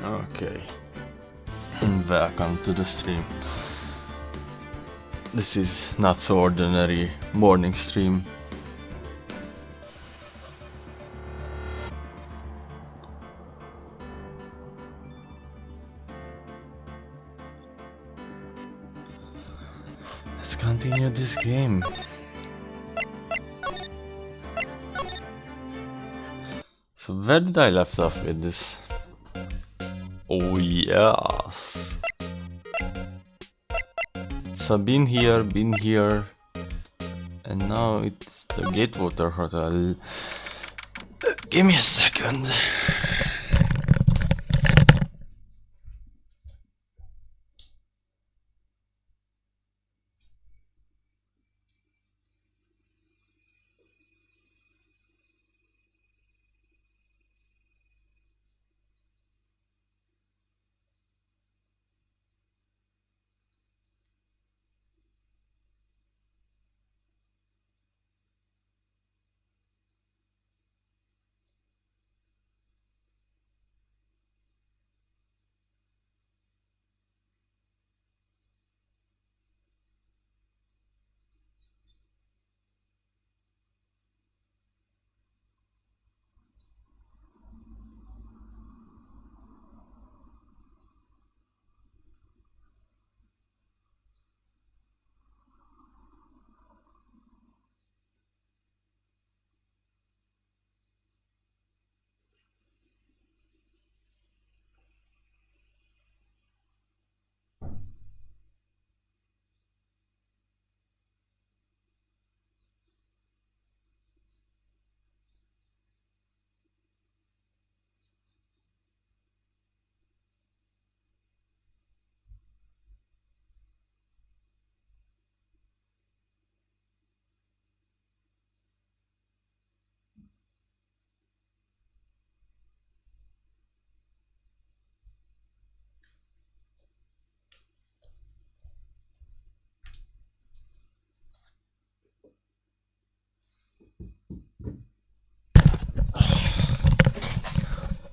Okay, welcome to the stream. This is not so ordinary morning stream. Let's continue this game. So where did I left off with this? Oh yes. So been here, and now it's the Gatewater Hotel. Give me a second.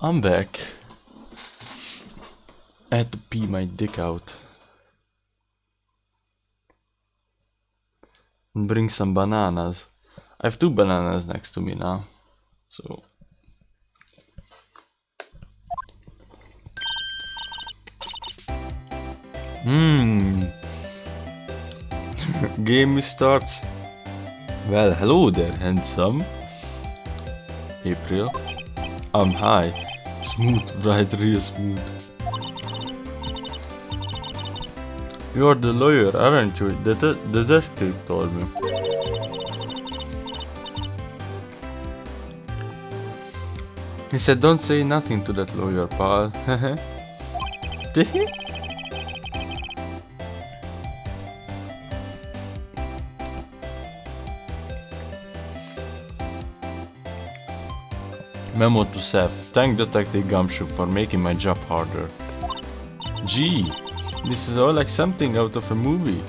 I'm back. I had to pee my dick out. And bring some bananas. I have 2 bananas next to me now. So... Game starts. Well, hello there, handsome. April. I'm high. Smooth, right, real smooth. You're the lawyer, aren't you? The detective told me. He said, don't say nothing to that lawyer, pal. Did he? Memo to Seth. Thank Detective Gumshoe for making my job harder. Gee, this is all like something out of a movie.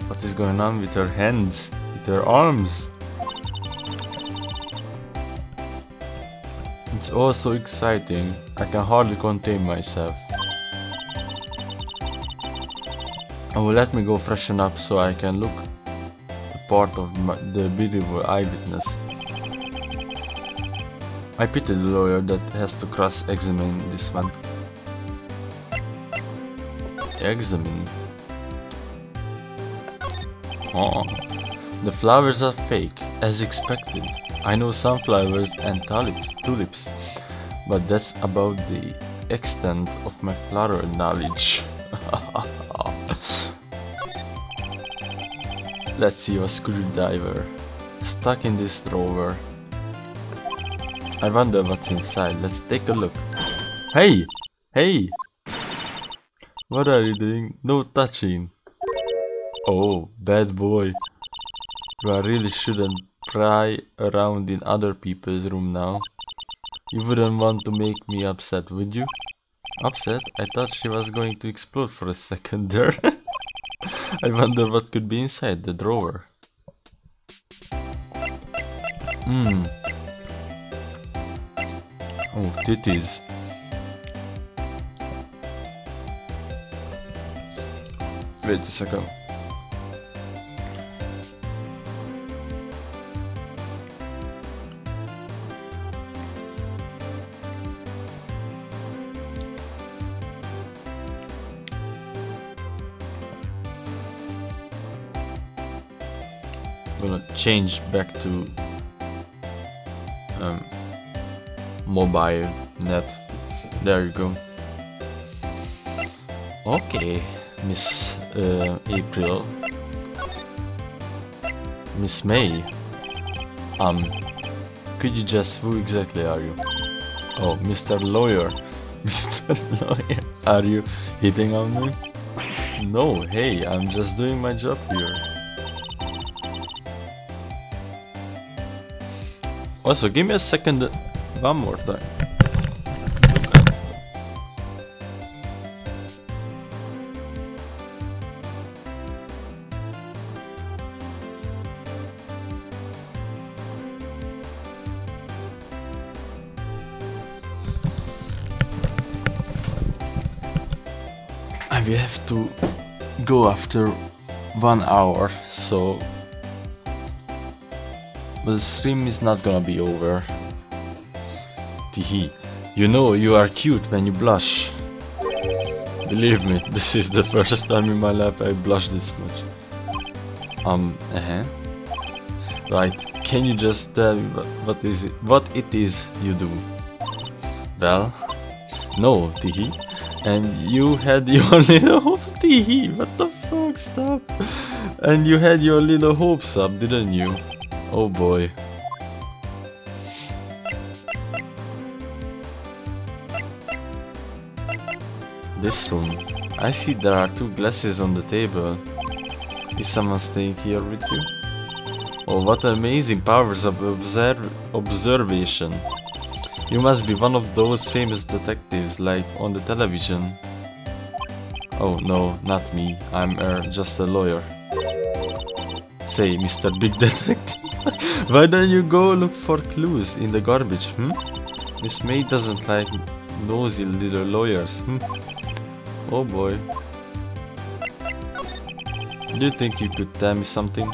What is going on with her hands? With her arms? It's all so exciting. I can hardly contain myself. Oh, let me go freshen up so I can look the part of the beautiful eyewitness. I pity the lawyer that has to cross-examine this one. Examine? Oh, the flowers are fake, as expected. I know sunflowers and tulips, but that's about the extent of my flower knowledge. Let's see a screwdriver stuck in this drawer. I wonder what's inside. Let's take a look. Hey! Hey! What are you doing? No touching. Oh, bad boy. I really shouldn't pry around in other people's room now. You wouldn't want to make me upset, would you? Upset? I thought she was going to explode for a second there. I wonder what could be inside the drawer. Oh, titties. Wait a second. Gonna change back to mobile net. There you go. Okay, Miss April. Miss May. Could you just, who exactly are you? Oh, Mr. Lawyer. Mr. Lawyer, are you hitting on me? No, hey, I'm just doing my job here. Also, give me a second, one more time. We have to go after 1 hour, so but the stream is not gonna be over. Teehee. You know you are cute when you blush. Believe me, this is the first time in my life I blushed this much. Right, can you just tell me what it is you do? Well, no, Teehee. And you had your little hopes, Teehee. What the fuck, stop. And you had your little hopes up, didn't you? Oh boy. This room. I see there are 2 glasses on the table. Is someone staying here with you? Oh, what amazing powers of observation. You must be one of those famous detectives like on the television. Oh no, not me. I'm just a lawyer. Say, Mr. Big Detective, why don't you go look for clues in the garbage, Miss May doesn't like nosy little lawyers, Oh boy. Do you think you could tell me something?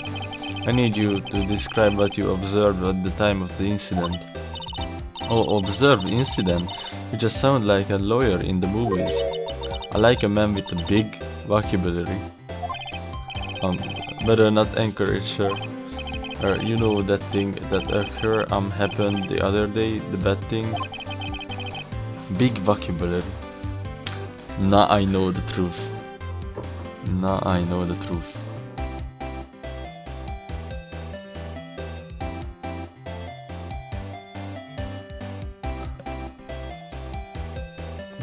I need you to describe what you observed at the time of the incident. Oh, observe incident? You just sound like a lawyer in the movies. I like a man with a big vocabulary. Better not encourage her. You know that thing that happened the other day, the bad thing? Big vocabulary. Now I know the truth. Now I know the truth.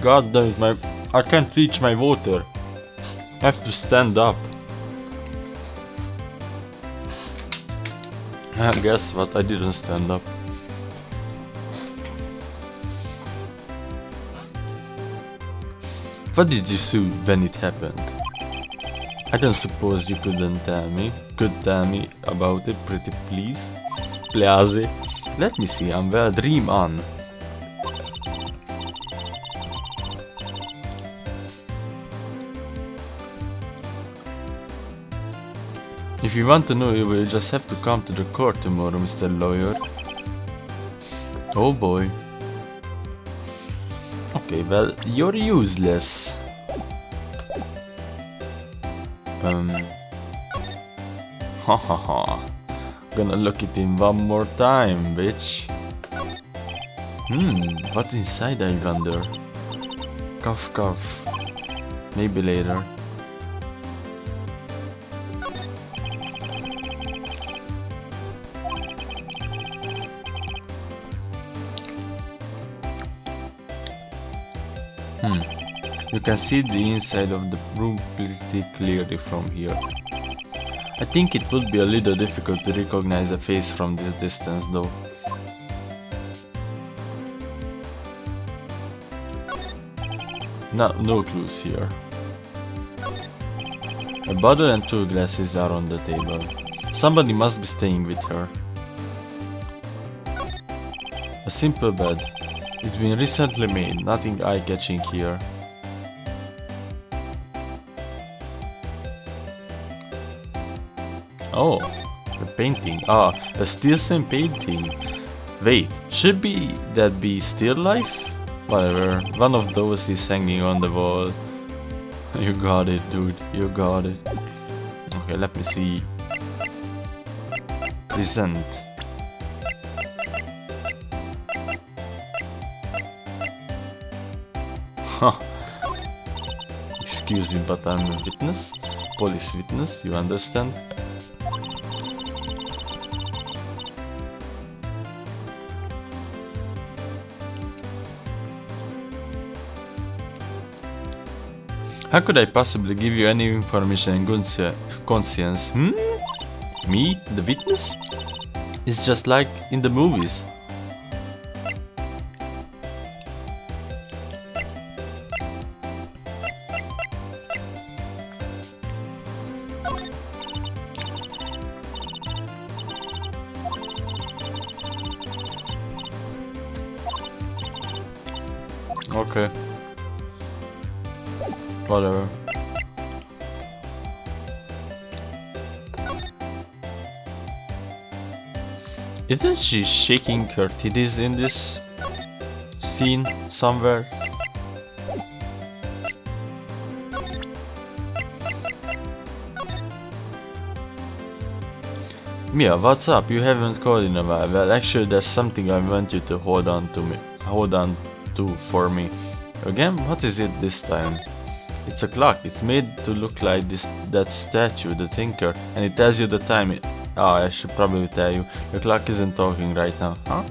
God damn it, I can't reach my water. I have to stand up. Guess what? I didn't stand up. What did you see when it happened? I don't suppose you couldn't tell me. Could tell me about it, pretty please? Please. Let me see. Well, dream on. If you want to know, you will just have to come to the court tomorrow, Mr. Lawyer. Oh boy. Okay, well, you're useless. Hahaha. Gonna look at him one more time, bitch. What's inside, I wonder? Cough, cough. Maybe later. You can see the inside of the room pretty clearly from here. I think it would be a little difficult to recognize a face from this distance though. No clues here. A bottle and 2 glasses are on the table. Somebody must be staying with her. A simple bed. It's been recently made, nothing eye-catching here. Oh, a painting. Ah, a still same painting. Wait, should that be still life? Whatever, one of those is hanging on the wall. You got it, dude, you got it. Okay, let me see. Present. Huh. Excuse me, but I'm a witness. Police witness, you understand? How could I possibly give you any information in good conscience? Me? The witness? It's just like in the movies. Okay. Whatever. Isn't she shaking her titties in this scene somewhere? Mia, what's up? You haven't called in a while. Well, actually, there's something I want you to hold on to for me. Again, what is it this time? It's a clock. It's made to look like that statue, the thinker, and it tells you the time. I should probably tell you. The clock isn't talking right now. Huh?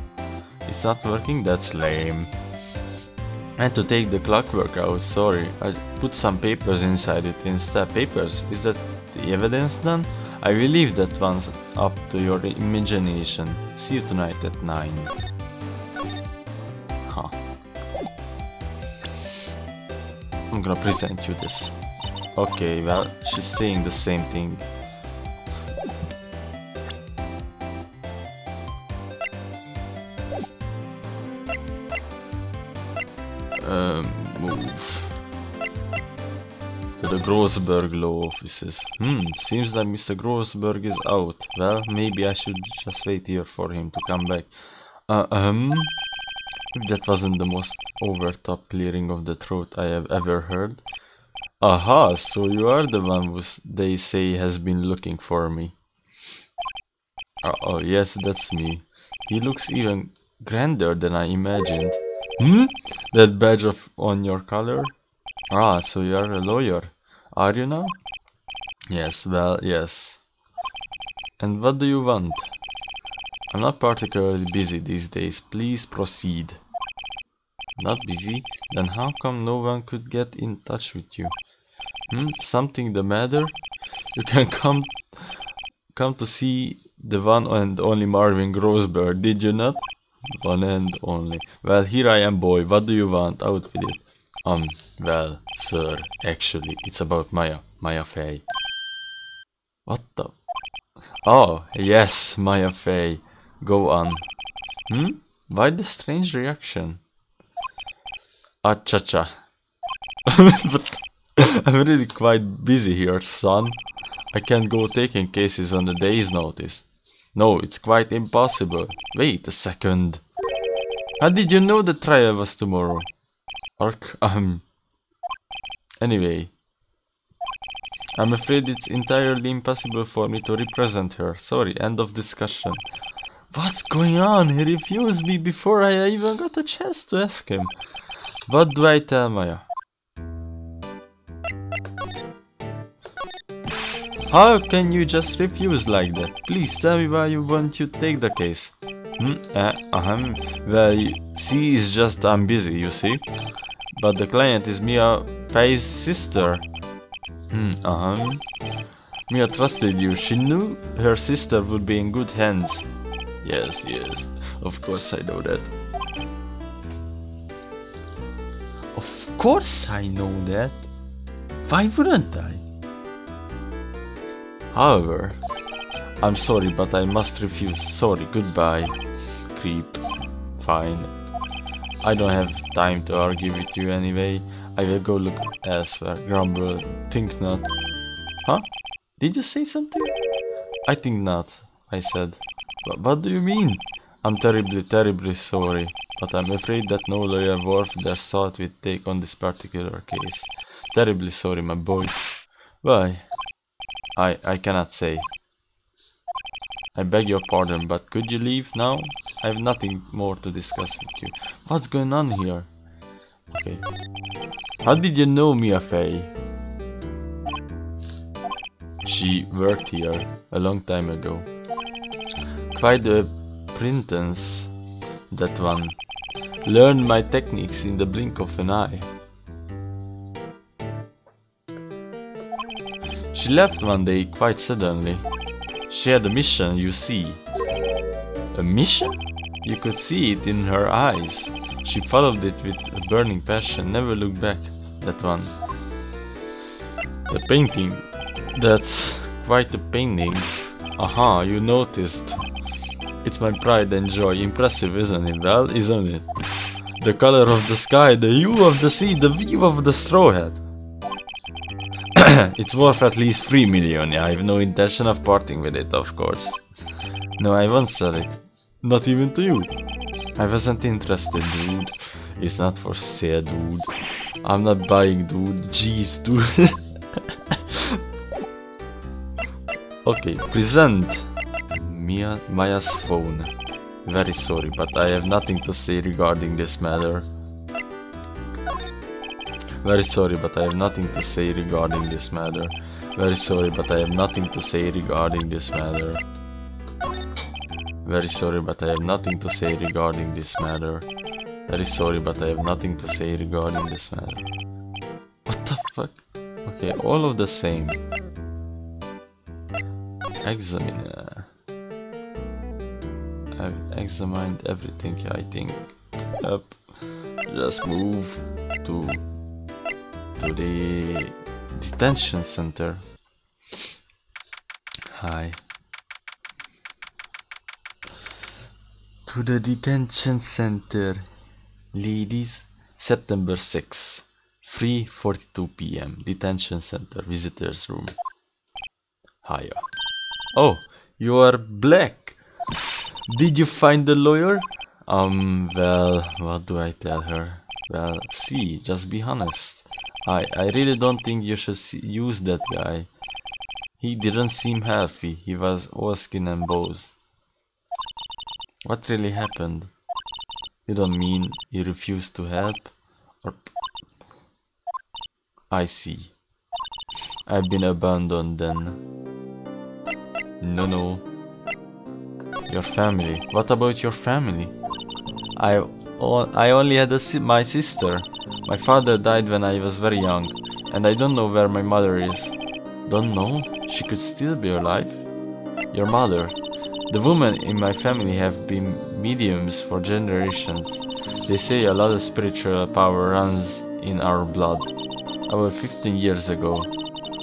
It's not working? That's lame. I had to take the clockwork out, sorry. I put some papers inside it instead. Papers? Is that the evidence then? I will leave that one up to your imagination. See you tonight at 9. Huh. I'm gonna present you this. Okay, well, she's saying the same thing. Move to the Grossberg law offices. Seems like Mr. Grossberg is out. Well, maybe I should just wait here for him to come back. If that wasn't the most over-top clearing of the throat I have ever heard. Aha, so you are the one who they say has been looking for me. Oh, yes, that's me. He looks even grander than I imagined. That badge on your collar? Ah, so you are a lawyer. Are you now? Yes, well, yes. And what do you want? I'm not particularly busy these days. Please proceed. Not busy? Then how come no one could get in touch with you? Something the matter? You can come to see the one and only Marvin Grossberg, did you not? One and only. Well, here I am, boy. What do you want? Out with it. Well, sir, actually, it's about Maya Fey. What the? Oh, yes, Maya Fey. Go on. Why the strange reaction? Cha-cha. But I'm really quite busy here, son. I can't go taking cases on a day's notice. No, it's quite impossible. Wait a second. How did you know the trial was tomorrow? Anyway. I'm afraid it's entirely impossible for me to represent her. Sorry, end of discussion. What's going on? He refused me before I even got a chance to ask him. What do I tell Maya? How can you just refuse like that? Please tell me why you want to take the case. Well, see, it's just I'm busy, you see. But the client is Mia Fey's sister. Mia trusted you. She knew her sister would be in good hands. Yes, of course I know that. Of course I know that. Why wouldn't I? However, I'm sorry, but I must refuse. Sorry, goodbye. Creep. Fine. I don't have time to argue with you anyway. I will go look elsewhere. Grumble. Think not. Huh? Did you say something? I think not, I said. What do you mean? I'm terribly sorry, but I'm afraid that no lawyer worth their salt will take on this particular case. Terribly sorry, my boy. Why? I cannot say. I beg your pardon, but could you leave now? I have nothing more to discuss with you. What's going on here? Okay. How did you know Mia Fey? She worked here a long time ago. Quite a pretense, that one. Learned my techniques in the blink of an eye. She left one day quite suddenly. She had a mission, you see. A mission? You could see it in her eyes. She followed it with a burning passion, never looked back. That one. The painting. That's quite a painting. Aha, you noticed. It's my pride and joy. Impressive, isn't it? Well, isn't it? The color of the sky, the hue of the sea, the view of the straw hat. It's worth at least 3 million. Yeah, I have no intention of parting with it, of course. No, I won't sell it. Not even to you. I wasn't interested, dude. It's not for sale, dude. I'm not buying, dude. Jeez, dude. Okay, present Maya's phone. Very sorry, but I have nothing to say regarding this matter. Very sorry, but I have nothing to say regarding this matter. Very sorry, but I have nothing to say regarding this matter. Very sorry, but I have nothing to say regarding this matter. Very sorry, but I have nothing to say regarding this matter. What the fuck? Okay, all of the same. Examine. I've examined everything, I think. Up. Just move to the detention center. Hi. To the detention center, ladies. September 6, 3:42 p.m. Detention center, visitors room. Hiya. Oh, you are black. Did you find the lawyer? Well, what do I tell her? Well, see, just be honest. I really don't think you should use that guy. He didn't seem healthy. He was all skin and bones. What really happened? You don't mean he refused to help? Or I see. I've been abandoned then. No. Your family. What about your family? I only had my sister. My father died when I was very young, and I don't know where my mother is. Don't know? She could still be alive? Your mother. The women in my family have been mediums for generations. They say a lot of spiritual power runs in our blood. About 15 years ago,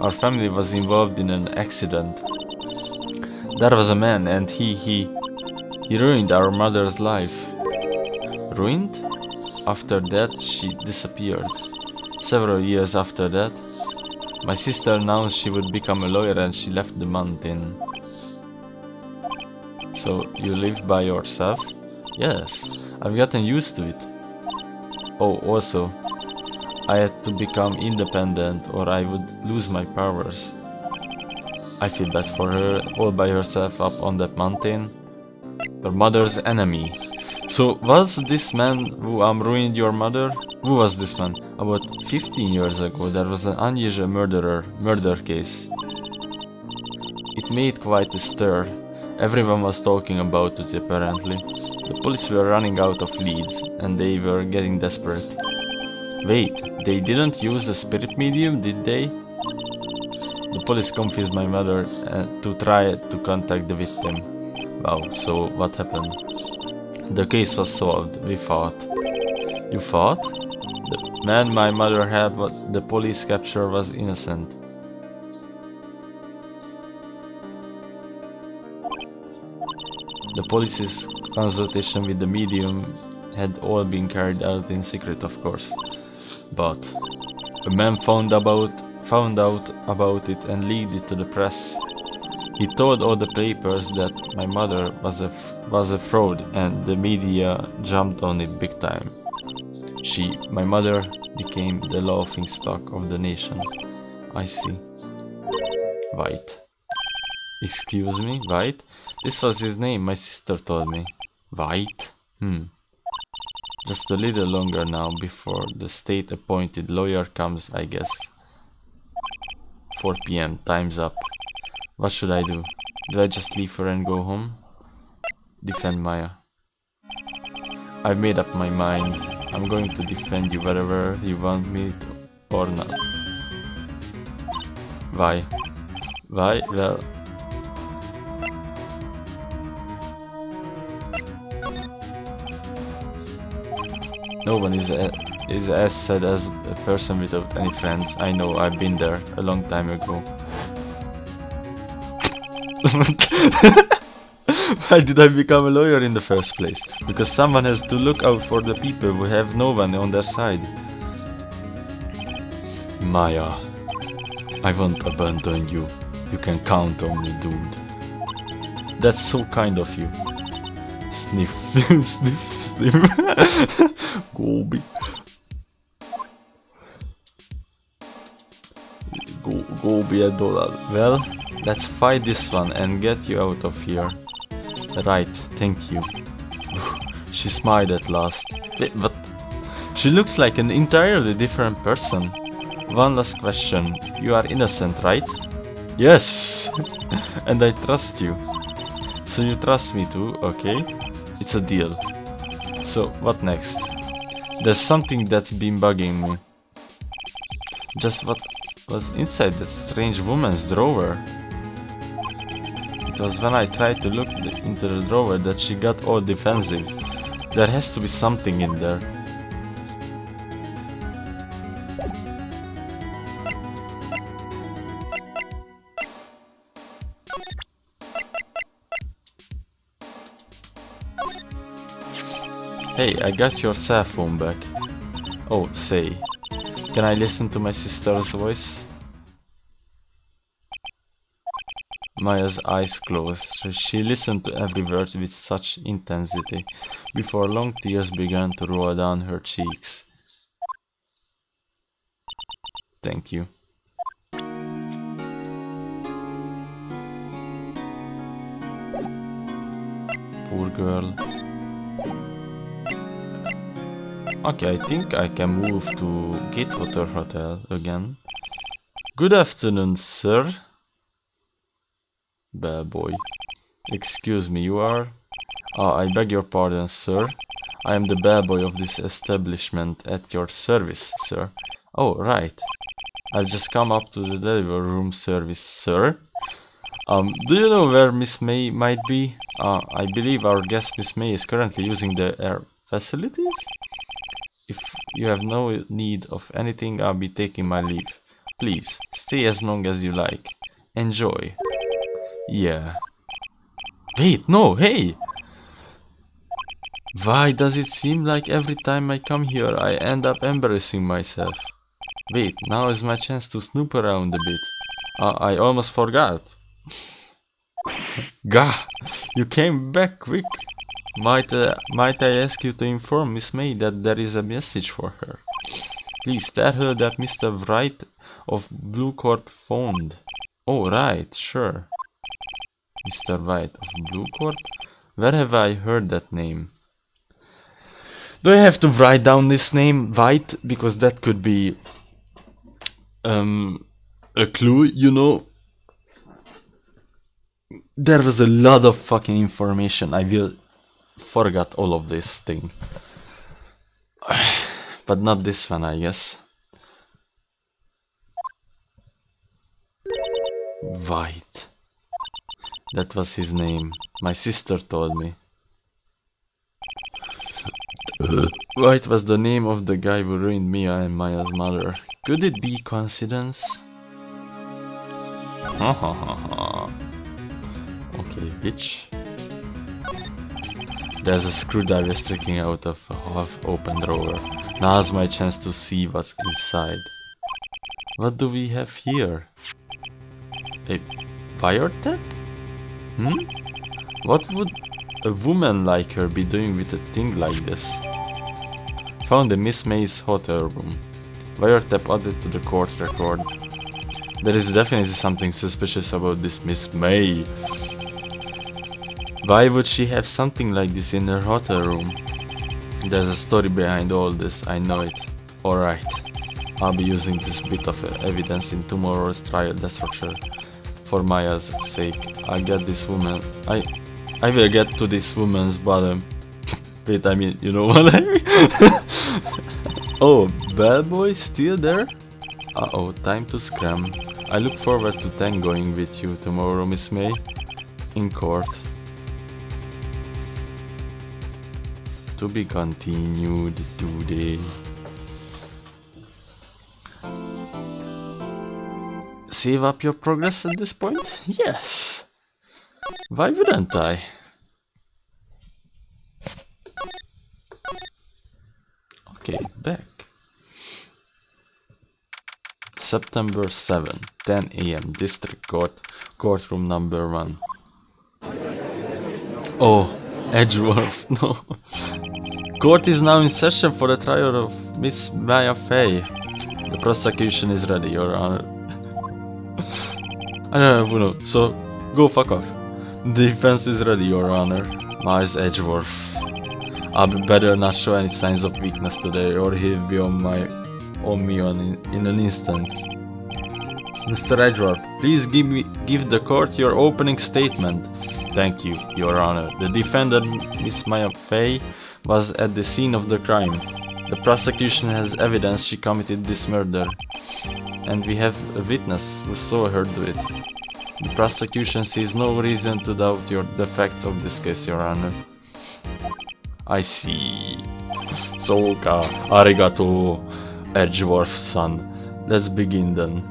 our family was involved in an accident. There was a man, and he ruined our mother's life. Ruined? After that, she disappeared. Several years after that, my sister announced she would become a lawyer and she left the mountain. So, you live by yourself? Yes, I've gotten used to it. Oh, also, I had to become independent or I would lose my powers. I feel bad for her, all by herself up on that mountain. Your mother's enemy. So, was this man who ruined your mother? Who was this man? About 15 years ago, there was an unusual murder case. It made quite a stir. Everyone was talking about it apparently. The police were running out of leads, and they were getting desperate. Wait, they didn't use a spirit medium, did they? The police confused my mother to try to contact the victim. Wow, so what happened? The case was solved, we fought. You fought? The man my mother had what the police captured was innocent. The police's consultation with the medium had all been carried out in secret, of course. But a man found out about it and leaked it to the press. He told all the papers that my mother was a fraud and the media jumped on it big time. My mother, became the laughing stock of the nation. I see. White. Excuse me, White? This was his name, my sister told me. White? Just a little longer now before the state-appointed lawyer comes, I guess. 4 PM, time's up. What should I do? Do I just leave her and go home? Defend Maya. I've made up my mind. I'm going to defend you wherever you want me to, or not. Why? Why? Well... No one is as sad as a person without any friends. I know, I've been there a long time ago. Why did I become a lawyer in the first place? Because someone has to look out for the people who have no one on their side. Maya, I won't abandon you. You can count on me, dude. That's so kind of you. Sniff, sniff, sniff. Gobi. Go be $1. Well, let's fight this one and get you out of here. Right, thank you. She smiled at last. Wait, what? She looks like an entirely different person. One last question. You are innocent, right? Yes! And I trust you. So you trust me too, okay? It's a deal. So, what next? There's something that's been bugging me. Just what was inside that strange woman's drawer? It was when I tried to look into the drawer that she got all defensive. There has to be something in there. Hey, I got your cell phone back. Oh, say, can I listen to my sister's voice? Maya's eyes closed. She listened to every word with such intensity, before long tears began to roll down her cheeks. Thank you. Poor girl. Okay, I think I can move to Gatewater Hotel again. Good afternoon, sir. Bellboy. Excuse me, you are? I beg your pardon, sir. I am the bellboy of this establishment at your service, sir. Oh, right. I've just come up to the delivery room service, sir. Do you know where Miss May might be? I believe our guest Miss May is currently using the air facilities? If you have no need of anything, I'll be taking my leave. Please, stay as long as you like. Enjoy. Yeah. Wait, no, hey! Why does it seem like every time I come here I end up embarrassing myself? Wait, now is my chance to snoop around a bit. I almost forgot. Gah! You came back quick. Might I ask you to inform Miss May that there is a message for her? Please tell her that Mr. Wright of Blue Corp phoned. Oh, right, sure. Mr. Wright of Blue Corp? Where have I heard that name? Do I have to write down this name, White? Because that could be a clue, you know? There was a lot of fucking information. I will forget all of this thing. But not this one, I guess. White. That was his name. My sister told me. White was the name of the guy who ruined Mia and Maya's mother. Could it be coincidence? Ha ha ha ha. Okay, bitch. There's a screwdriver sticking out of a half-open drawer. Now's my chance to see what's inside. What do we have here? A wiretap? Hmm? What would a woman like her be doing with a thing like this? Found in Miss May's hotel room. Wiretap added to the court record. There is definitely something suspicious about this Miss May. Why would she have something like this in her hotel room? There's a story behind all this, I know it. Alright, I'll be using this bit of evidence in tomorrow's trial, that's for sure. For Maya's sake, I'll get this woman. I will get to this woman's bottom. Wait, I mean, you know what I mean? Oh, bad boy still there? Uh-oh, time to scram. I look forward to tangoing with you tomorrow, Miss May. In court. To be continued today. Save up your progress at this point? Yes! Why wouldn't I? Okay, back. September 7, 10 AM, District Court, Courtroom number 1. Oh, Edgeworth, no. Court is now in session for the trial of Miss Maya Fey. The prosecution is ready, Your Honor. I don't know, so go fuck off. The defense is ready, Your Honor. Miles Edgeworth. I'll better not show any signs of weakness today, or he'll be on me in an instant. Mr. Edgeworth, please give the court your opening statement. Thank you, Your Honor. The defendant, Miss Maya Fey, was at the scene of the crime. The prosecution has evidence she committed this murder, and we have a witness who saw her do it. The prosecution sees no reason to doubt the facts of this case, Your Honor. I see. Soka, arigato, Edgeworth-san. Let's begin then.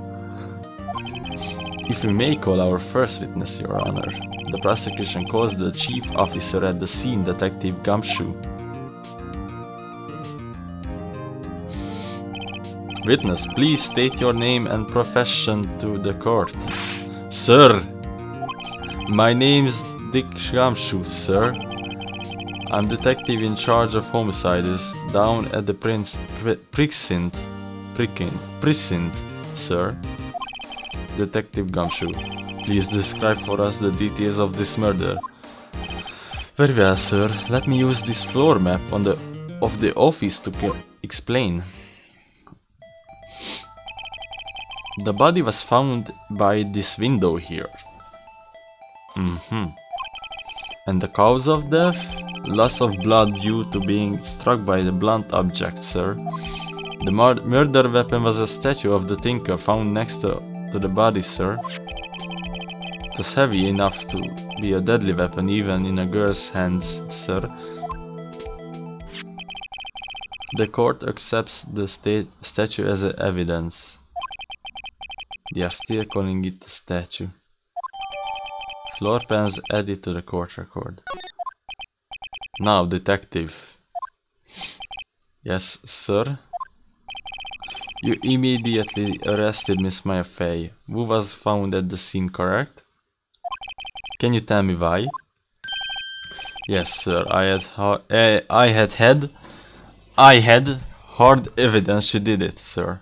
If we may call our first witness, Your Honor. The prosecution calls the chief officer at the scene, Detective Gumshoe. Witness, please state your name and profession to the court. Sir! My name's Dick Gumshoe, sir. I'm detective in charge of homicides down at the precinct, sir. Detective Gumshoe, please describe for us the details of this murder. Very well, sir. Let me use this floor map of the office to explain. The body was found by this window here. And the cause of death? Loss of blood due to being struck by the blunt object, sir. The murder weapon was a statue of the Tinker found next to the body, sir. It was heavy enough to be a deadly weapon even in a girl's hands, sir. The court accepts the statue as evidence. They are still calling it a statue. Floor plans added to the court record. Now, detective. Yes, sir? You immediately arrested Miss Maya Fey, who was found at the scene, correct? Can you tell me why? Yes, sir. I had hard evidence she did it, sir.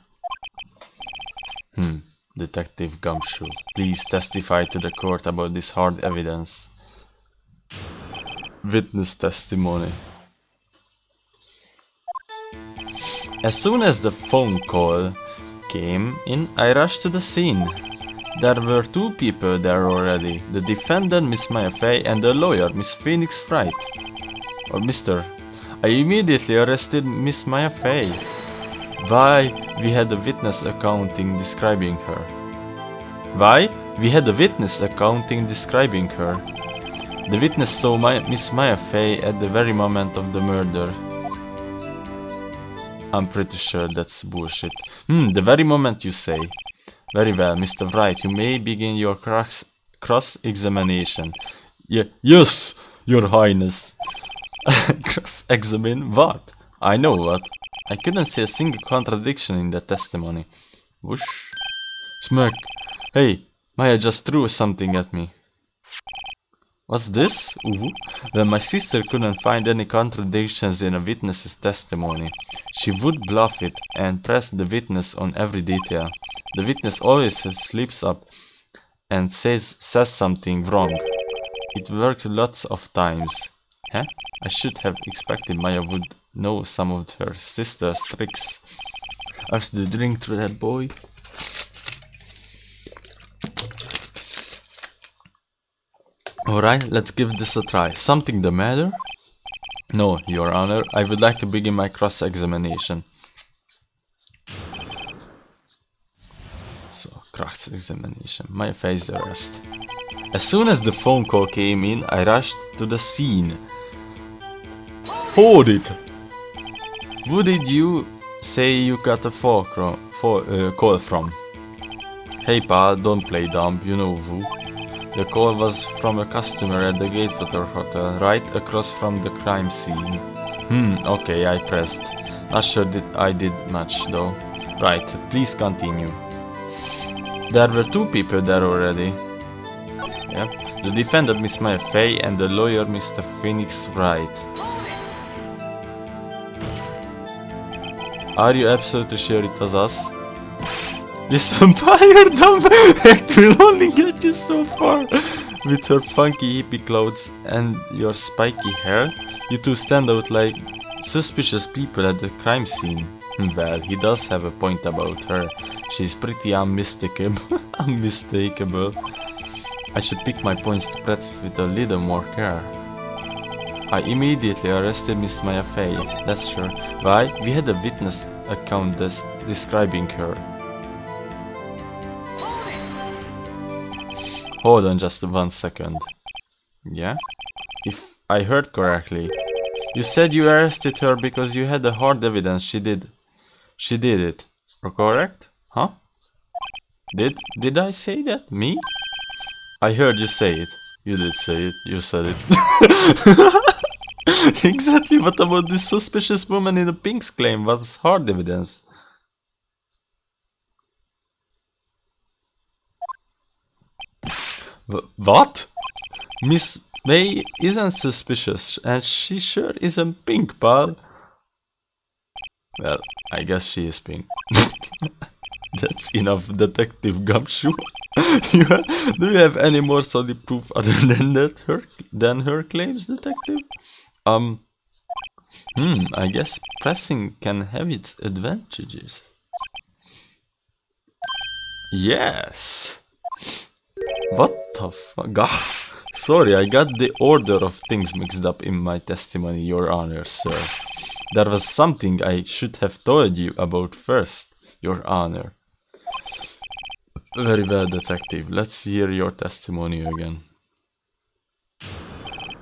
Detective Gumshoe, please testify to the court about this hard evidence. Witness testimony. As soon as the phone call came in, I rushed to the scene. There were two people there already, the defendant, Miss Maya Fey, and the lawyer, Miss Phoenix Wright. Or Mr. I immediately arrested Miss Maya Fey. Why? We had a witness accounting describing her. Why? We had a witness accounting describing her. The witness saw Miss Maya Fey at the very moment of the murder. I'm pretty sure that's bullshit. The very moment you say. Very well, Mr. Wright, you may begin your cross-examination. Yes, Your Highness. Cross-examine what? I know what. I couldn't see a single contradiction in that testimony. Whoosh. Smirk. Hey, Maya just threw something at me. What's this? Ooh. Well, my sister couldn't find any contradictions in a witness's testimony. She would bluff it and press the witness on every detail. The witness always slips up and says something wrong. It works lots of times. Huh? I should have expected Maya would know some of her sister's tricks. After the drink through that boy. Alright, let's give this a try. Something the matter? No, Your Honor. I would like to begin my cross-examination. So, cross-examination. My face arrest. As soon as the phone call came in, I rushed to the scene. Hold it! Who did you say you got a call from? Hey pal, don't play dumb, you know who. The call was from a customer at the Gatewater Hotel, right across from the crime scene. Okay, I pressed. Not sure that I did much though. Right, please continue. There were two people there already. Yep, the defendant Miss Maya Fey and the lawyer Mr. Phoenix Wright. Are you absolutely sure it was us? This vampire dumb act will only get you so far. With her funky hippie clothes and your spiky hair, you two stand out like suspicious people at the crime scene. Well, he does have a point about her. She's pretty unmistakable. Unmistakable. I should pick my points to press with a little more care. I immediately arrested Miss Maya Fey, that's sure. Why? We had a witness account describing her. Hold on just 1 second. Yeah? If I heard correctly, you said you arrested her because you had the hard evidence she did it. Correct? Huh? Did I say that? Me? I heard you say it. You did say it. You said it. Exactly. What about this suspicious woman in the pink's claim? What's hard evidence? What? Miss May isn't suspicious, and she sure isn't pink, pal. Well, I guess she is pink. That's enough, Detective Gumshoe. Do you have any more solid proof other than her claims, Detective? I guess pressing can have its advantages. Yes. What the fuck? Sorry, I got the order of things mixed up in my testimony, Your Honor, sir. There was something I should have told you about first, Your Honor. Very well, Detective. Let's hear your testimony again.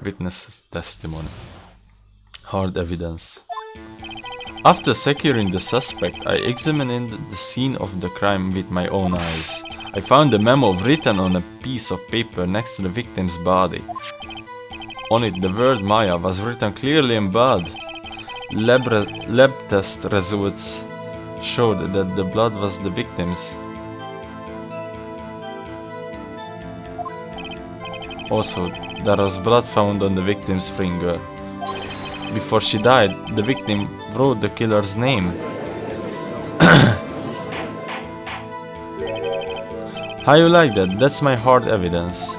Witness testimony. Hard evidence. After securing the suspect, I examined the scene of the crime with my own eyes. I found a memo written on a piece of paper next to the victim's body. On it, the word Maya was written clearly in blood. Lab test results showed that the blood was the victim's. Also, there was blood found on the victim's finger. Before she died, the victim wrote the killer's name. How you like that? That's my hard evidence.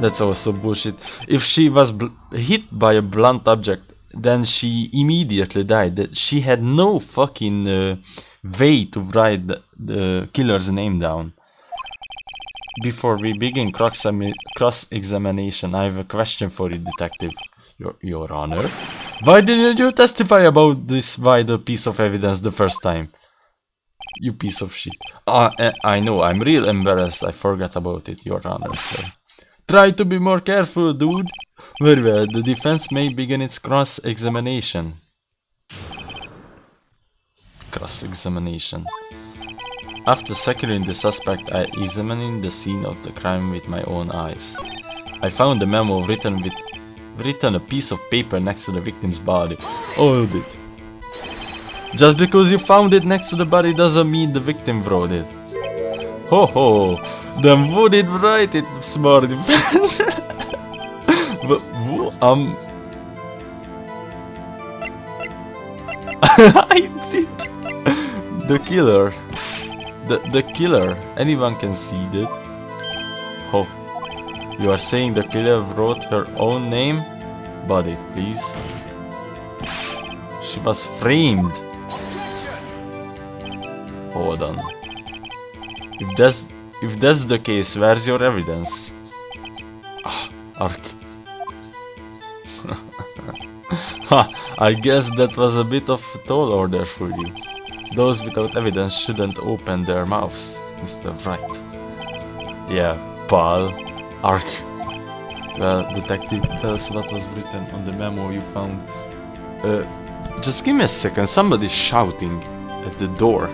That's also bullshit. If she was hit by a blunt object, then she immediately died. She had no fucking way to write the killer's name down. Before we begin cross-examination, I have a question for you, Detective. Your Honor. Why didn't you testify about this vital piece of evidence the first time? You piece of shit. I know, I'm real embarrassed. I forgot about it, Your Honor, sir. Try to be more careful, dude. Very well, the defense may begin its cross-examination. Cross-examination. After securing the suspect, I examined the scene of the crime with my own eyes. I found a memo written a piece of paper next to the victim's body. Hold it. Just because you found it next to the body doesn't mean the victim wrote it. Ho ho! Then who did write it, smart defense? I did. The killer. The killer. Anyone can see that. Oh, you are saying the killer wrote her own name? Buddy, please. She was framed. Hold on. If that's the case, where's your evidence? Ah, Ark. Ha! I guess that was a bit of a tall order for you. Those without evidence shouldn't open their mouths, Mr. Wright. Yeah, pal. Ark. Well, detective, tell us what was written on the memo you found. Just give me a second, somebody's shouting at the door.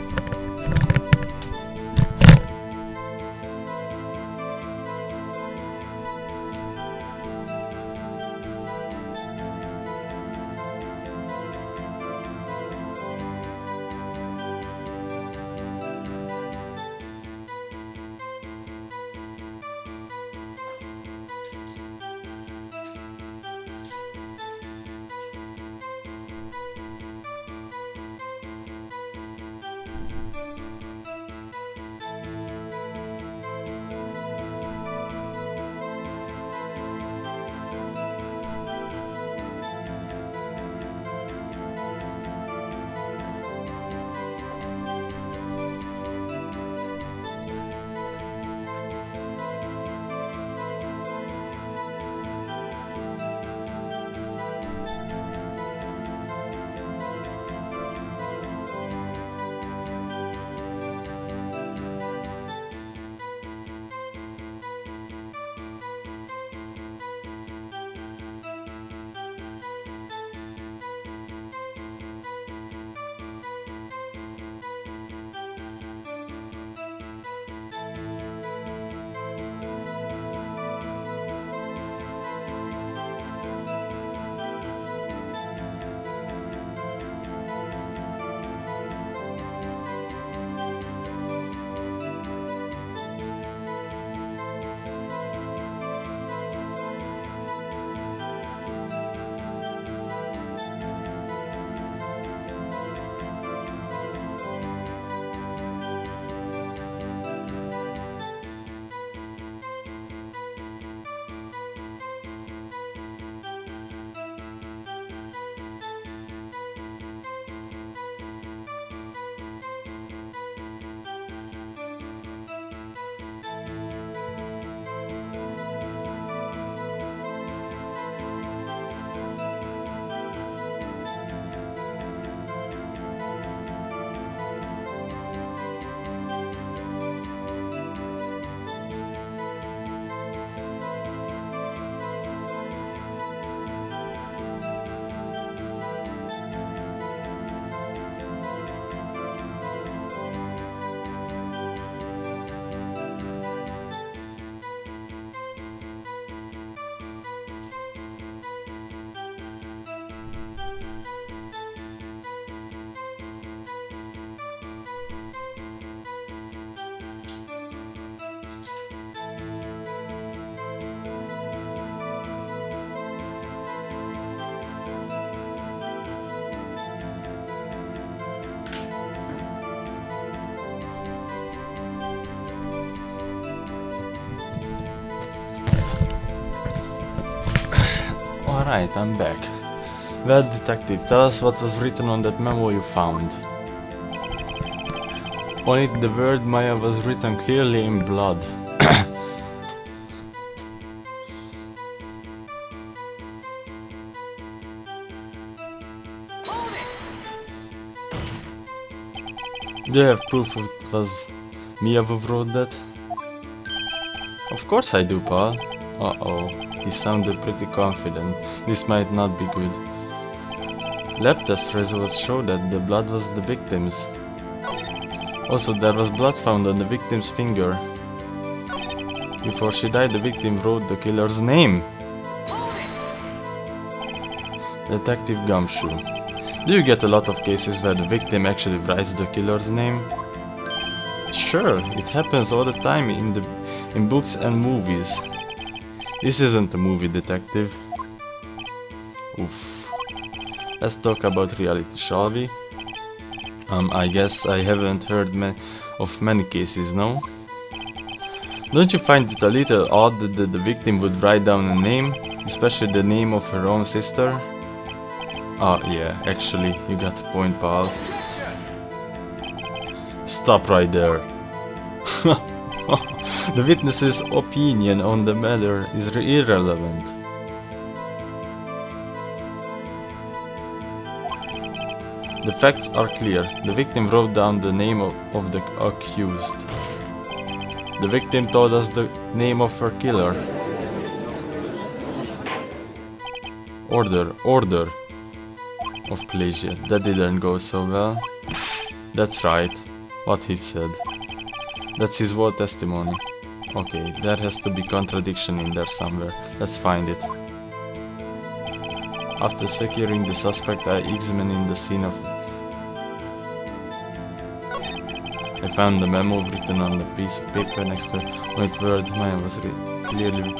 Alright, I'm back. Well, detective, tell us what was written on that memo you found. On it, the word Maya was written clearly in blood. Do you have proof it was Mia who wrote that? Of course I do, pal. Uh-oh, he sounded pretty confident. This might not be good. Lab test results show that the blood was the victim's. Also, there was blood found on the victim's finger. Before she died, the victim wrote the killer's name. Detective Gumshoe. Do you get a lot of cases where the victim actually writes the killer's name? Sure, it happens all the time in books and movies. This isn't a movie, detective. Oof. Let's talk about reality, shall we? I guess I haven't heard of many cases, no? Don't you find it a little odd that the victim would write down a name, especially the name of her own sister? Ah, yeah, actually, you got a point, pal. Stop right there. The witness's opinion on the matter is irrelevant. The facts are clear. The victim wrote down the name of the accused. The victim told us the name of her killer. Order. Of Glacier. That didn't go so well. That's right. What he said. That's his word testimony. Okay, there has to be contradiction in there somewhere. Let's find it. After securing the suspect, I examined the scene of... I found the memo written on the piece of paper next to it. When it word mine was clearly...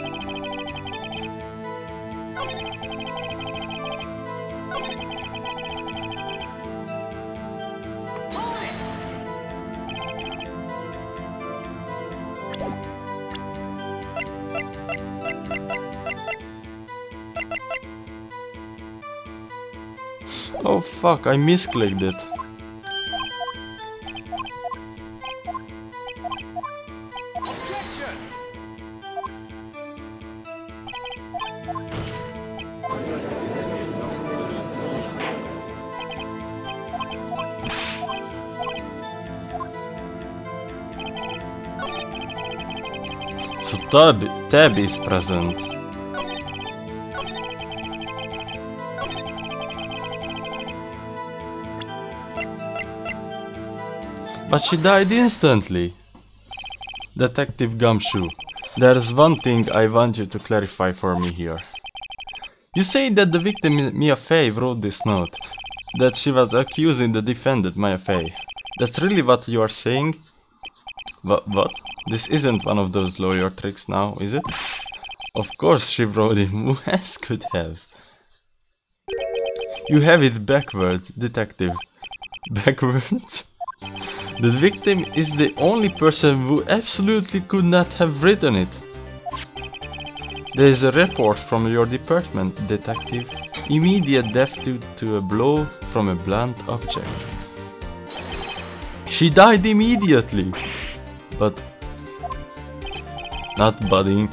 Oh fuck, I misclicked it. So Tab is present. But she died instantly. Detective Gumshoe, there's one thing I want you to clarify for me here. You say that the victim Mia Fey wrote this note, that she was accusing the defendant Mia Fey. That's really what you are saying? What? This isn't one of those lawyer tricks now, is it? Of course she wrote it, who else could have? You have it backwards, detective. Backwards? The victim is the only person who absolutely could not have written it. There is a report from your department, detective. Immediate death due to a blow from a blunt object. She died immediately. But not budding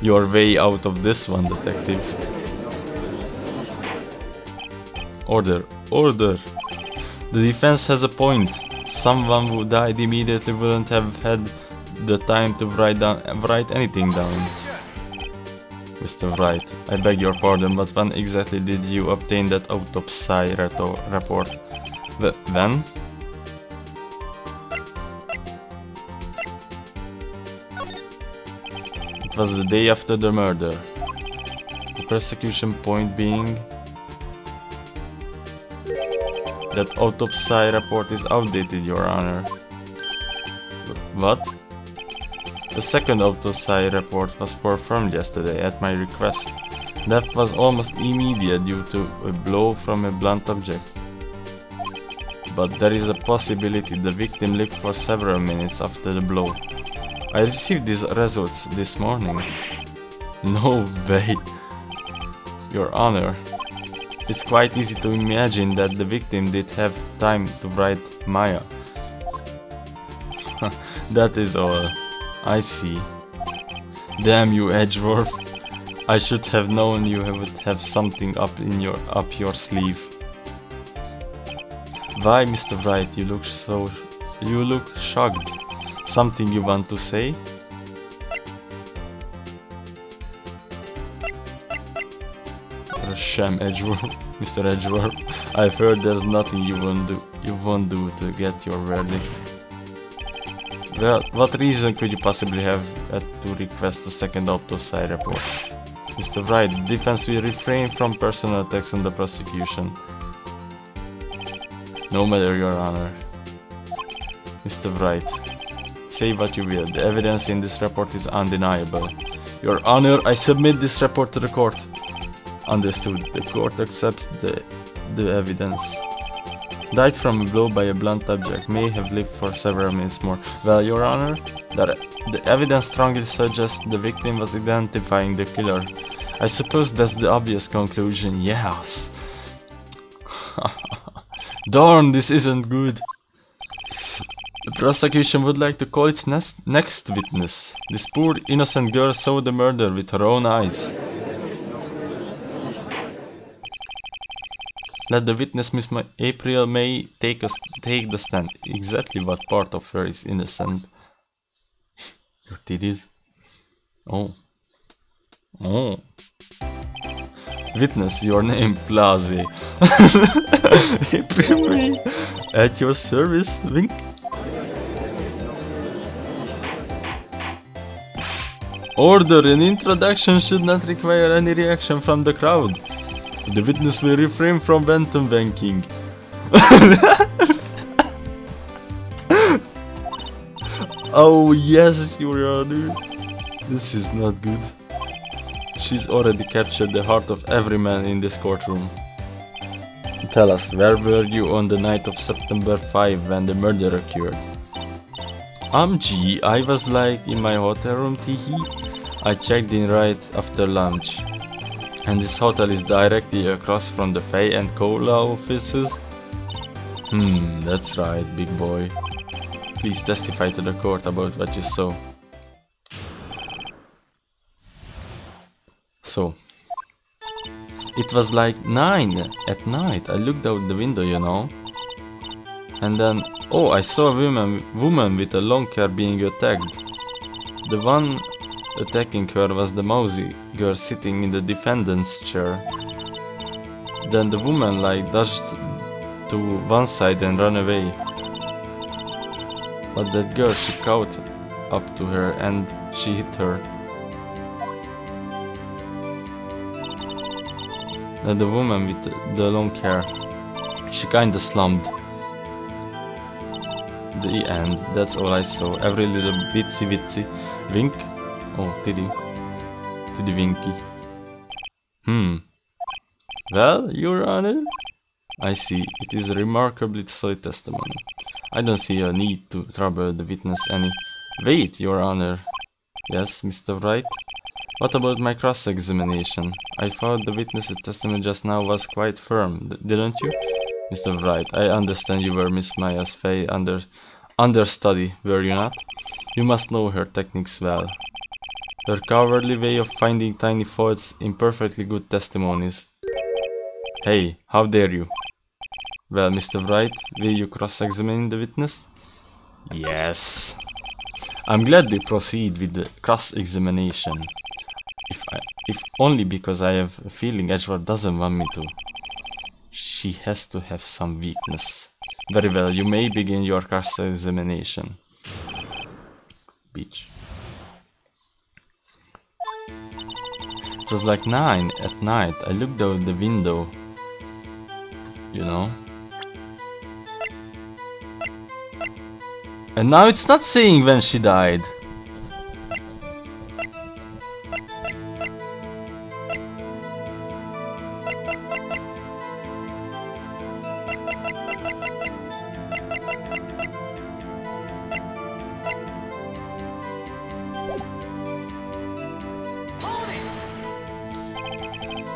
your way out of this one, detective. Order. The defense has a point. Someone who died immediately wouldn't have had the time to write anything down. Mr. Wright, I beg your pardon, but when exactly did you obtain that autopsy report? When? It was the day after the murder. The prosecution point being that autopsy report is outdated, Your Honor. What? The second autopsy report was performed yesterday at my request. Death was almost immediate due to a blow from a blunt object. But there is a possibility the victim lived for several minutes after the blow. I received these results this morning. No way. Your Honor. It's quite easy to imagine that the victim did have time to write Maya. That is all. I see. Damn you, Edgeworth. I should have known you would have something up your sleeve. Why, Mr. Wright, you look shocked. Something you want to say? You're a sham, Edgeworth. Mr. Edgeworth, I've heard there's nothing you won't do to get your verdict. Well, what reason could you possibly have to request a second autopsy report? Mr. Wright, the defense will refrain from personal attacks on the prosecution. No matter, Your Honor. Mr. Wright, say what you will. The evidence in this report is undeniable. Your Honor, I submit this report to the court. Understood. The court accepts the evidence. Died from a blow by a blunt object. May have lived for several minutes more. Well, Your Honor, the evidence strongly suggests the victim was identifying the killer. I suppose that's the obvious conclusion. Yes. Darn, this isn't good. The prosecution would like to call its next witness. This poor innocent girl saw the murder with her own eyes. Let the witness, Miss April May, take the stand. Exactly what part of her is innocent? Your titties? Oh. Oh. Witness, your name, Plaze. April May, at your service, wink. Order, an introduction should not require any reaction from the crowd. The witness will refrain from phantom wanking. Oh yes, Your Honor. This is not good. She's already captured the heart of every man in this courtroom. Tell us, where were you on the night of September 5 when the murder occurred? Gee, I was like in my hotel room, teehee. I checked in right after lunch. And this hotel is directly across from the Fay and Cola offices? That's right, big boy. Please testify to the court about what you saw. So, it was like 9 at night. I looked out the window, you know. And then, oh, I saw a woman with a long hair being attacked. The one attacking her was the mousy girl sitting in the defendant's chair. Then the woman like dashed to one side and ran away. But that girl, she caught up to her and she hit her. Then the woman with the long hair, she kinda slumped. The end. That's all I saw. Every little bitsy wink. Oh, titty winky. Well, Your Honor, I see. It is a remarkably solid testimony. I don't see a need to trouble the witness any. Wait, Your Honor. Yes, Mr. Wright? What about my cross-examination? I thought the witness's testimony just now was quite firm, didn't you? Mr. Wright, I understand you were Miss Maya's Fay understudy, were you not? You must know her techniques well. Her cowardly way of finding tiny faults in perfectly good testimonies. Hey, how dare you? Well, Mr. Wright, will you cross-examine the witness? Yes. I'm glad we proceed with the cross-examination. If only because I have a feeling Edgeworth doesn't want me to. She has to have some weakness. Very well, you may begin your cross-examination. Bitch. It was like 9 at night. I looked out the window. You know. And now it's not saying when she died.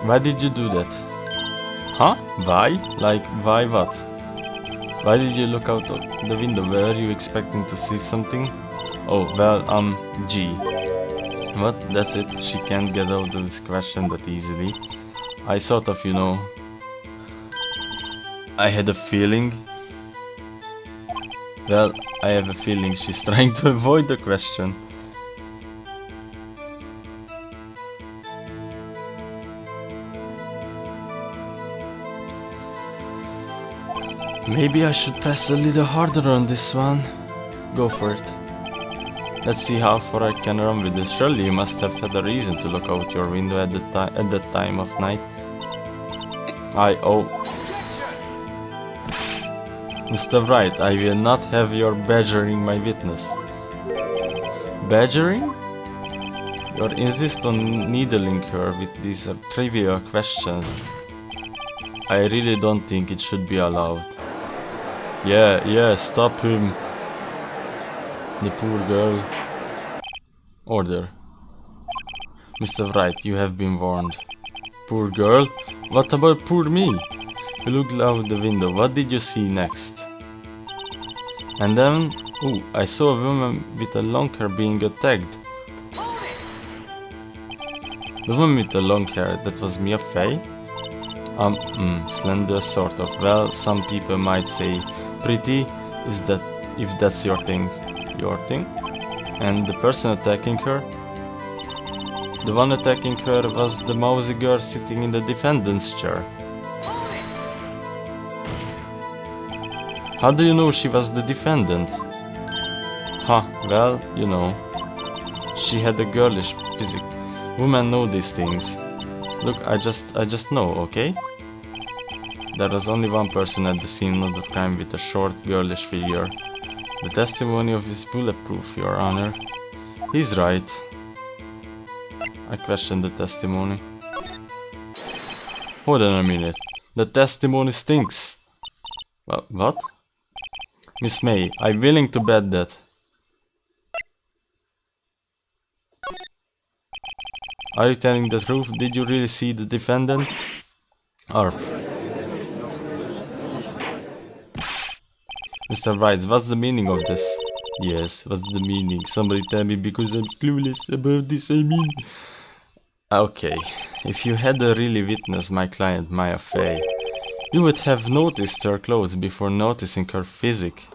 Why did you do that? Huh? Why? Like, why what? Why did you look out the window? Were you expecting to see something? Oh, well, gee. What? That's it? She can't get out of this question that easily. I sort of, you know... I had a feeling... Well, I have a feeling she's trying to avoid the question. Maybe I should press a little harder on this one. Go for it. Let's see how far I can run with this. Surely you must have had a reason to look out your window at that time of night. Mr. Wright, I will not have your badgering my witness. Badgering? You insist on needling her with these trivia questions. I really don't think it should be allowed. Yeah, stop him. The poor girl. Order. Mr. Wright, you have been warned. Poor girl? What about poor me? You looked out the window. What did you see next? And then, I saw a woman with a long hair being attacked. The woman with the long hair, that was Mia Fey? Slender sort of. Well, some people might say pretty, is that if that's your thing. Your thing? And the person attacking her? The one attacking her was the mousy girl sitting in the defendant's chair. How do you know she was the defendant? Well, you know. She had a girlish physique. Women know these things. Look, I just know, okay? There was only one person at the scene of the crime with a short, girlish figure. The testimony of his bulletproof, Your Honor. He's right. I question the testimony. Hold on a minute. The testimony stinks. Well, what? Miss May, I'm willing to bet that. Are you telling the truth? Did you really see the defendant? Arp. Mr. Wright, what's the meaning of this? Yes, what's the meaning? Somebody tell me, because I'm clueless about this, I mean. Okay, if you had really witnessed my client Maya Fey, you would have noticed her clothes before noticing her physique.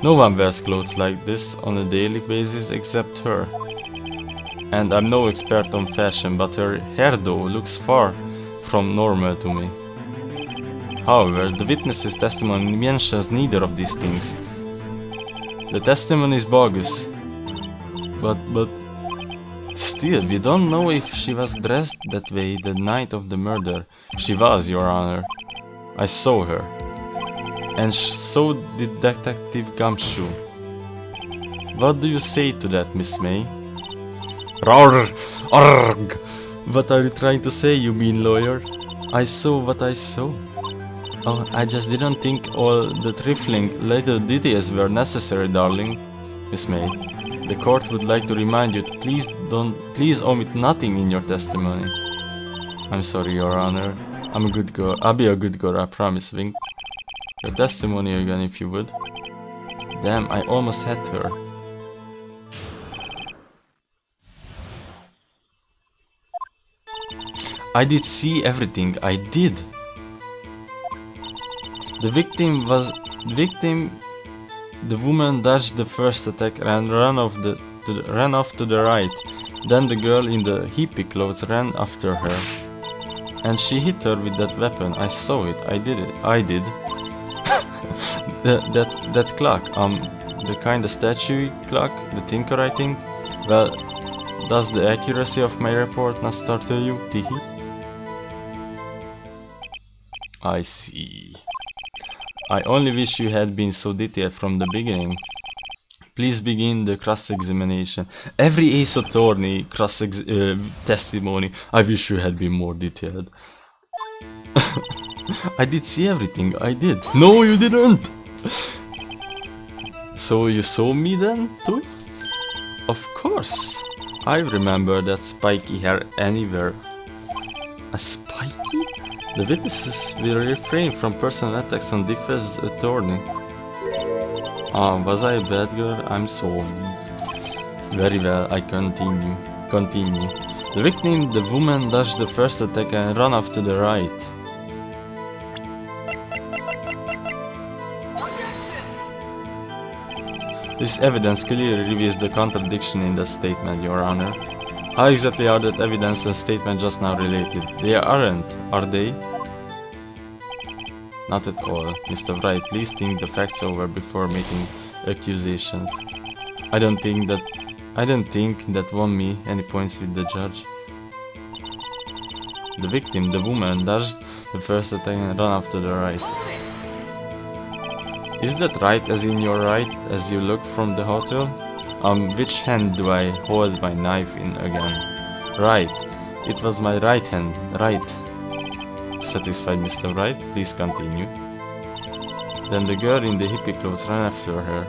No one wears clothes like this on a daily basis except her. And I'm no expert on fashion, but her hairdo looks far from normal to me. However, the witness's testimony mentions neither of these things. The testimony is bogus. But still, we don't know if she was dressed that way the night of the murder. She was, Your Honor. I saw her. And so did Detective Gumshoe. What do you say to that, Miss May? Roar! Arg! What are you trying to say, you mean lawyer? I saw what I saw. Oh, I just didn't think all the trifling little details were necessary, darling. Miss May, the court would like to remind you to please omit nothing in your testimony. I'm sorry, Your Honor. I'm a good girl. I'll be a good girl, I promise, Wink. Your testimony again, if you would. Damn, I almost had her. I did see everything, I did. The woman dodged the first attack and ran off to the right. Then the girl in the hippie clothes ran after her. And she hit her with that weapon. I saw it, I did. that clock, the kind of statue clock, the thinker, I think. Well, does the accuracy of my report not startle you, Tihi? I see. I only wish you had been so detailed from the beginning. Please begin the cross-examination. Every ace attorney testimony. I wish you had been more detailed. I did see everything, I did. No, you didn't! So you saw me then, too? Of course. I remember that spiky hair anywhere. A spiky? The witnesses will refrain from personal attacks on defense attorney. Was I a bad girl? I'm sorry. Very well, I continue. The victim, the woman, dodged the first attack and ran off to the right. This evidence clearly reveals the contradiction in the statement, Your Honor. How exactly are that evidence and statement just now related? They aren't, are they? Not at all. Mr. Wright, please think the facts over before making accusations. I don't think that won me any points with the judge. The victim, the woman, dodged the first attack and ran off to the right. Is that right, as in your right, as you look from the hotel? Which hand do I hold my knife in again? Right. It was my right hand. Right. Satisfied, Mr. Wright? Please continue. Then the girl in the hippie clothes ran after her.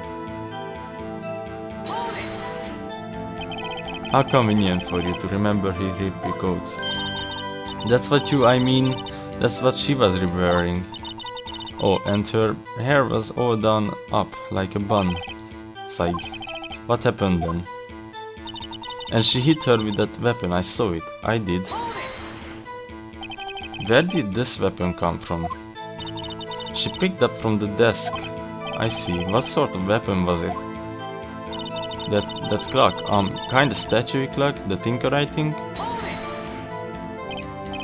How convenient for you to remember her hippie coats. That's what she was wearing. Oh, and her hair was all done up like a bun. Sigh. What happened then? And she hit her with that weapon, I saw it. I did. Where did this weapon come from? She picked up from the desk. I see. What sort of weapon was it? That clock, kinda statue clock, the Tinker, I think?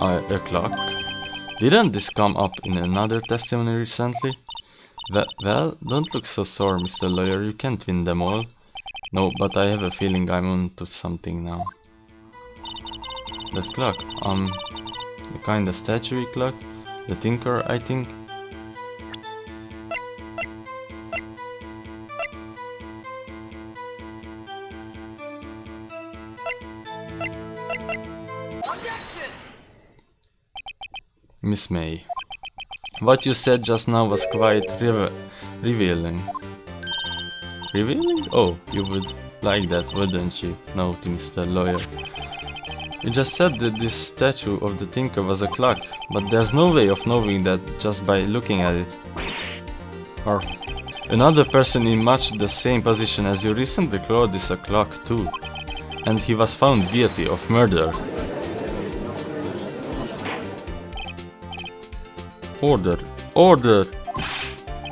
A clock? Didn't this come up in another testimony recently? Well, don't look so sore, Mr. Lawyer, you can't win them all. No, but I have a feeling I'm onto something now. That clock, the kinda statue clock, the Tinker, I think? Miss May, what you said just now was quite revealing. Revealing? Oh, you would like that, wouldn't you? No, Mr. Lawyer. You just said that this statue of the Tinker was a clock, but there's no way of knowing that just by looking at it. Or another person in much the same position as you recently called this a clock too, and he was found guilty of murder. Order! Order!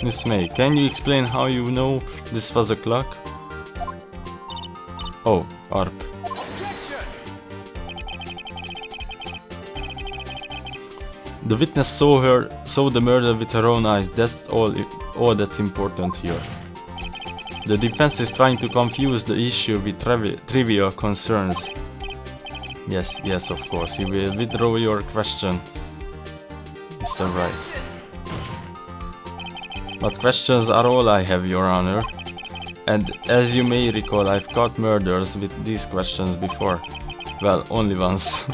Miss May, can you explain how you know this was a clock? Oh, ARP. The witness saw the murder with her own eyes. That's all that's important here. The defense is trying to confuse the issue with trivial concerns. Yes, of course. You will withdraw your question, Mr. Wright. But questions are all I have, Your Honor. And as you may recall, I've caught murders with these questions before. Well, only once.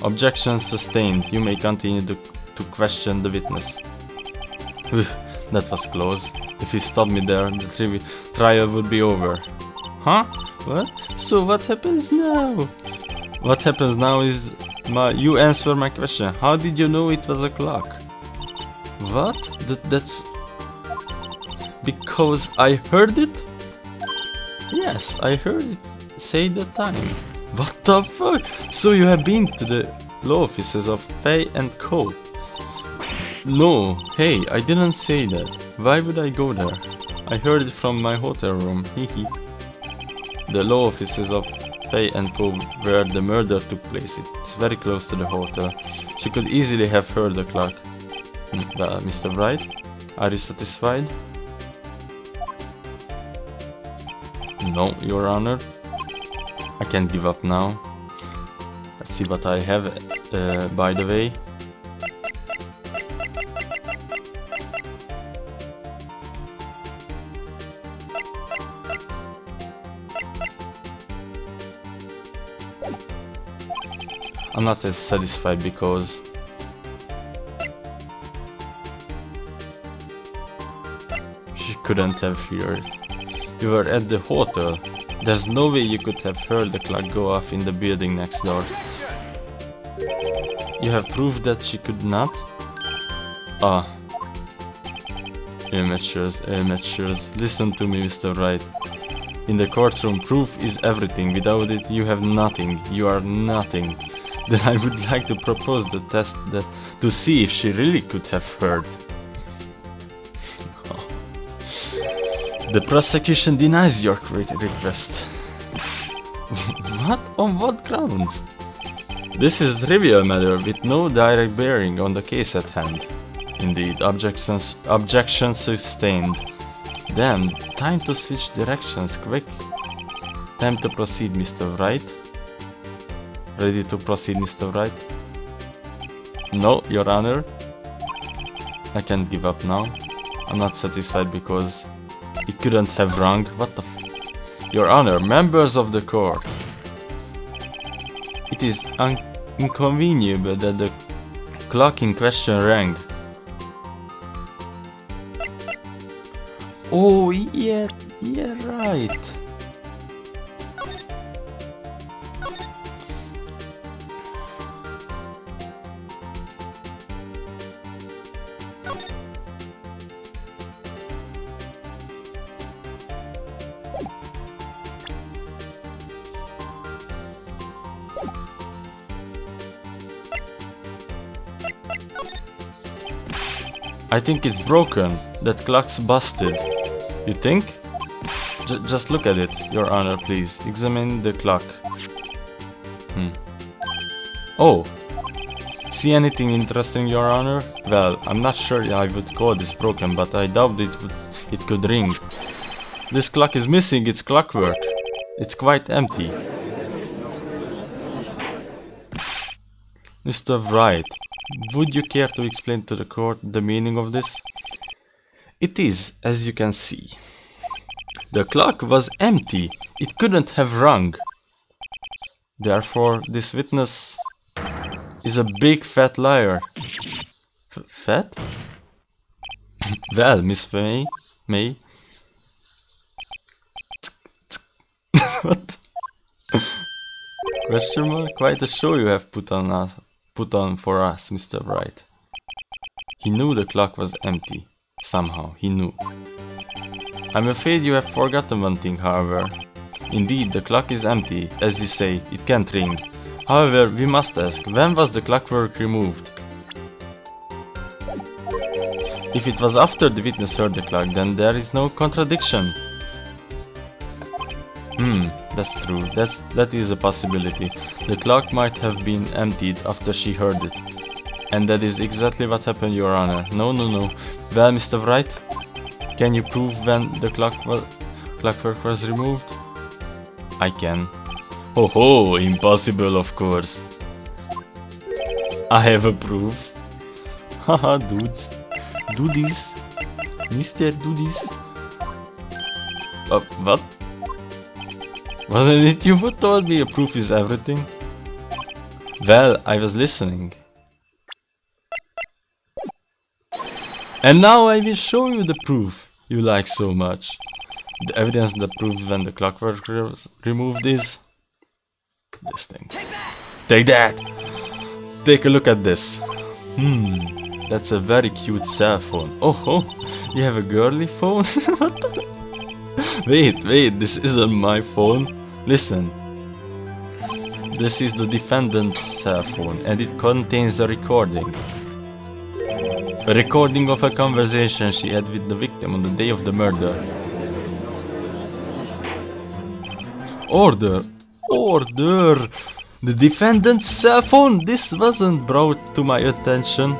Objection sustained. You may continue to question the witness. That was close. If he stopped me there, the trial would be over. Huh? What? So what happens now? What happens now is you answer my question. How did you know it was a clock? What? That's because I heard it? Yes, I heard it say the time. What the fuck? So you have been to the law offices of Fay and Co. No, hey, I didn't say that. Why would I go there? I heard it from my hotel room, hehe. The law offices of Fay and Co. where the murder took place. It's very close to the hotel. She could easily have heard the clock. Mr. Wright, are you satisfied? No, Your Honor. I can't give up now. Let's see what I have, by the way. I'm not as satisfied because she couldn't have heard it. You were at the hotel. There's no way you could have heard the clock go off in the building next door. You have proved that she could not? Ah. Amateurs. Listen to me, Mr. Wright. In the courtroom, proof is everything. Without it, you have nothing. You are nothing. Then I would like to propose the test to see if she really could have heard. The prosecution denies your request. What? On what grounds? This is a trivial matter with no direct bearing on the case at hand. Indeed, objection sustained. Damn, time to switch directions, quick. Time to proceed, Mr. Wright. Ready to proceed, Mr. Wright? No, Your Honor. I can't give up now. I'm not satisfied because it couldn't have rung. What the f— Your Honor, members of the court. It is inconvenient that the clock in question rang. Oh, yeah, right. I think it's broken. That clock's busted. You think? Just look at it, Your Honor, please. Examine the clock. Oh! See anything interesting, Your Honor? Well, I'm not sure I would call this broken, but I doubt it could ring. This clock is missing its clockwork. It's quite empty. Mr. Wright, would you care to explain to the court the meaning of this? It is, as you can see. The clock was empty. It couldn't have rung. Therefore, this witness is a big fat liar. Fat? Well, Miss May. What? Question mark? Quite a show you have put on for us, Mr. Wright. He knew the clock was empty. Somehow, he knew. I'm afraid you have forgotten one thing, however. Indeed, the clock is empty. As you say, it can't ring. However, we must ask, when was the clockwork removed? If it was after the witness heard the clock, then there is no contradiction. That's true. That is a possibility. The clock might have been emptied after she heard it. And that is exactly what happened, Your Honor. No. Well, Mr. Wright, can you prove when the clockwork was removed? I can. Oh, impossible, of course. I have a proof. Haha, dudes. Do this. Mister, do this. What? Wasn't it you who told me a proof is everything? Well, I was listening. And now I will show you the proof you like so much. The evidence that proves when the clockwork was removed is this thing. Take that! Take a look at this. That's a very cute cell phone. Oh, you have a girly phone? What the? Wait, this isn't my phone. Listen. This is the defendant's cell phone and it contains a recording. A recording of a conversation she had with the victim on the day of the murder. Order! The defendant's cell phone! This wasn't brought to my attention.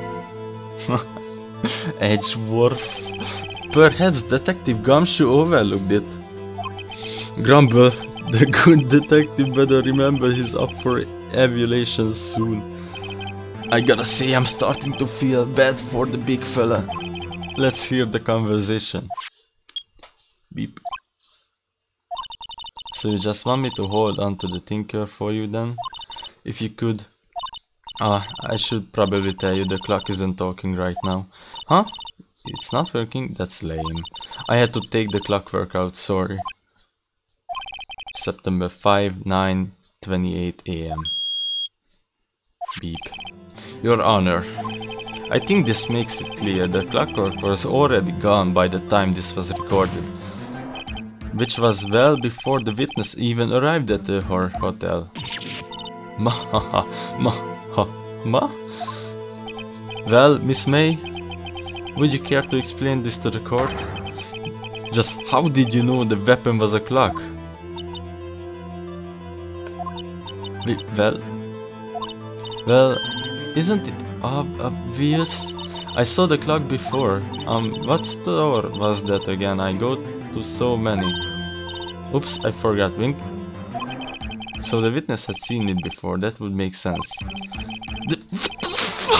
Edgeworth. Perhaps Detective Gumshoe overlooked it. Grumble, the good detective better remember he's up for evaluation soon. I gotta say, I'm starting to feel bad for the big fella. Let's hear the conversation. Beep. So you just want me to hold on to the thinker for you then? If you could. I should probably tell you the clock isn't talking right now. Huh? It's not working? That's lame. I had to take the clockwork out, sorry. September 5, 9, 28 AM. Beep. Your Honor, I think this makes it clear the clockwork was already gone by the time this was recorded, which was well before the witness even arrived at the hotel. Well, Miss May, would you care to explain this to the court? Just how did you know the weapon was a clock? Well, isn't it obvious? I saw the clock before. What store was that again? I go to so many. Oops, I forgot. Wink. So the witness had seen it before. That would make sense.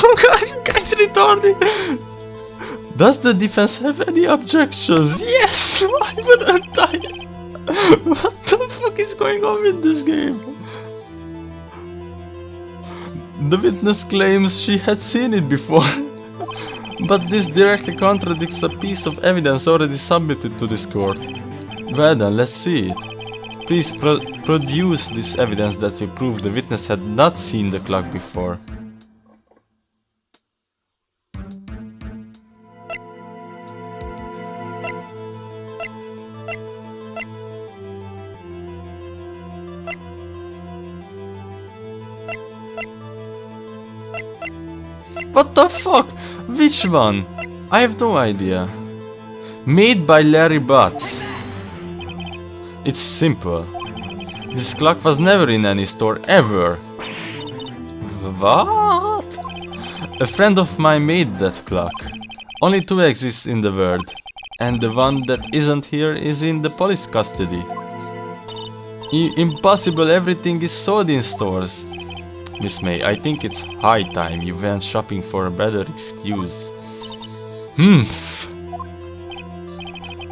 Oh god, you guys retarded! Does the defense have any objections? Yes! Why wouldn't I? What the fuck is going on in this game? The witness claims she had seen it before. But this directly contradicts a piece of evidence already submitted to this court. Well then, let's see it. Please produce this evidence that will prove the witness had not seen the clock before. What the fuck? Which one? I have no idea. Made by Larry Butts. It's simple. This clock was never in any store ever. What? A friend of mine made that clock. Only two exist in the world. And the one that isn't here is in the police custody. Impossible, everything is sold in stores. Miss May, I think it's high time you went shopping for a better excuse.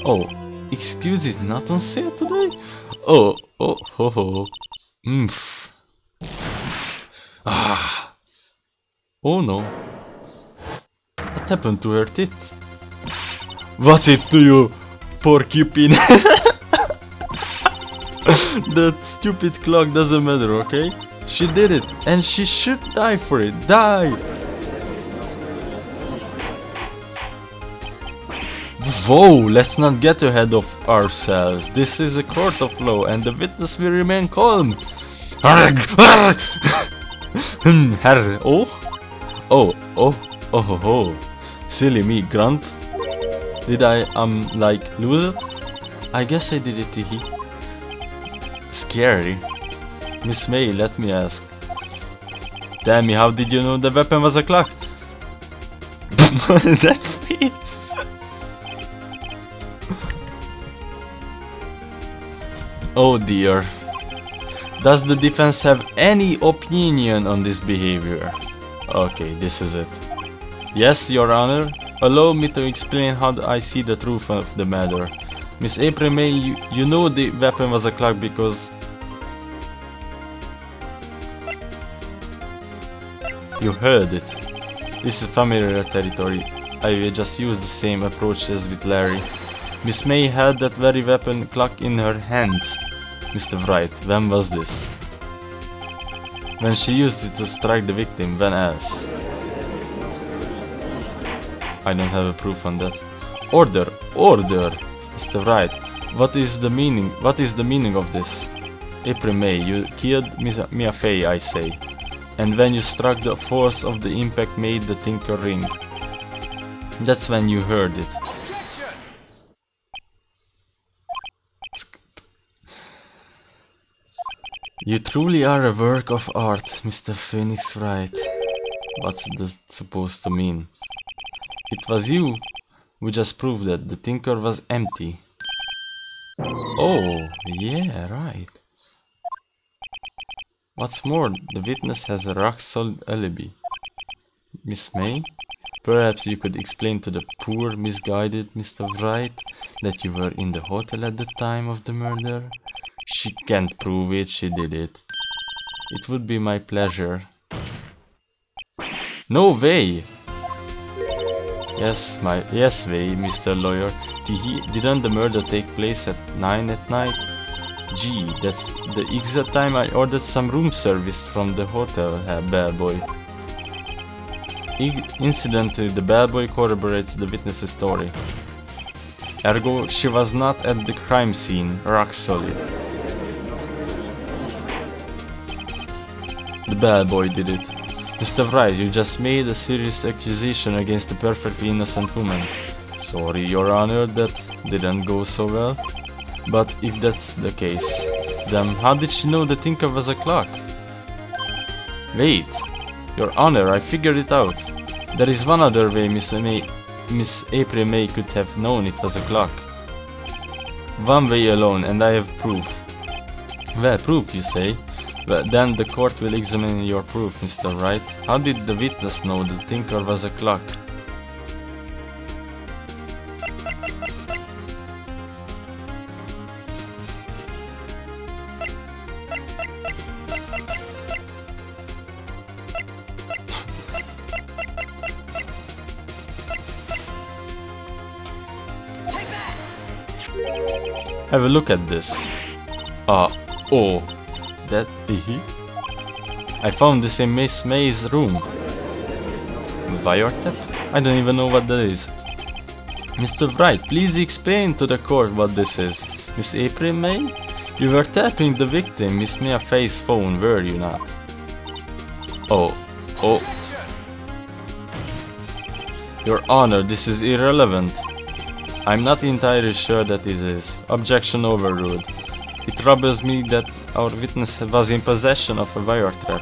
Oh, excuse is not on sale today? Oh. Ah. Oh no. What happened to her tits? What's it to you, porcupine? That stupid clock doesn't matter, okay? She did it, and she should die for it. Die! Whoa, let's not get ahead of ourselves. This is a court of law, and the witness will remain calm. Oh. Silly me, grunt. Did I, like, lose it? I guess I did it, Teehee. Scary. Miss May, let me ask. Tell me, how did you know the weapon was a clock? That face! Oh dear. Does the defense have any opinion on this behavior? Okay, this is it. Yes, Your Honor. Allow me to explain how I see the truth of the matter. Miss April May, you know the weapon was a clock because... You heard it. This is familiar territory. I will just use the same approach as with Larry. Miss May had that very weapon clock in her hands. Mr. Wright, when was this? When she used it to strike the victim, when else? I don't have a proof on that. Order! Mr. Wright, what is the meaning of this? April May, you killed Mia Fey, I say. And when you struck, the force of the impact made the tinker ring. That's when you heard it. You truly are a work of art, Mr. Phoenix Wright. What's that supposed to mean? It was you who just proved that the tinker was empty. Oh, yeah, right. What's more, the witness has a rock-solid alibi. Miss May, perhaps you could explain to the poor, misguided Mr. Wright that you were in the hotel at the time of the murder? She can't prove it, she did it. It would be my pleasure. No way! Yes, way, Mr. Lawyer. Didn't the murder take place at 9 at night? Gee, that's the exact time I ordered some room service from the hotel, bellboy. Incidentally, the bellboy corroborates the witness's story. Ergo, she was not at the crime scene, rock solid. The bellboy did it. Mr. Wright, you just made a serious accusation against a perfectly innocent woman. Sorry, Your Honor, that didn't go so well. But if that's the case, then how did she know the tinker was a clock? Wait, Your Honor, I figured it out. There is one other way Miss April May could have known it was a clock. One way alone, and I have proof. Well, proof, you say? Well, then the court will examine your proof, Mr. Wright. How did the witness know the tinker was a clock? Have a look at this. Oh, that I found this in Miss May's room. Wiretap? I don't even know what that is. Mr. Wright, please explain to the court what this is. Miss April May? You were tapping the victim, Miss Mia Faye's phone, were you not? Oh. Your Honor, this is irrelevant. I'm not entirely sure that it is. Objection overruled. It troubles me that our witness was in possession of a wiretap.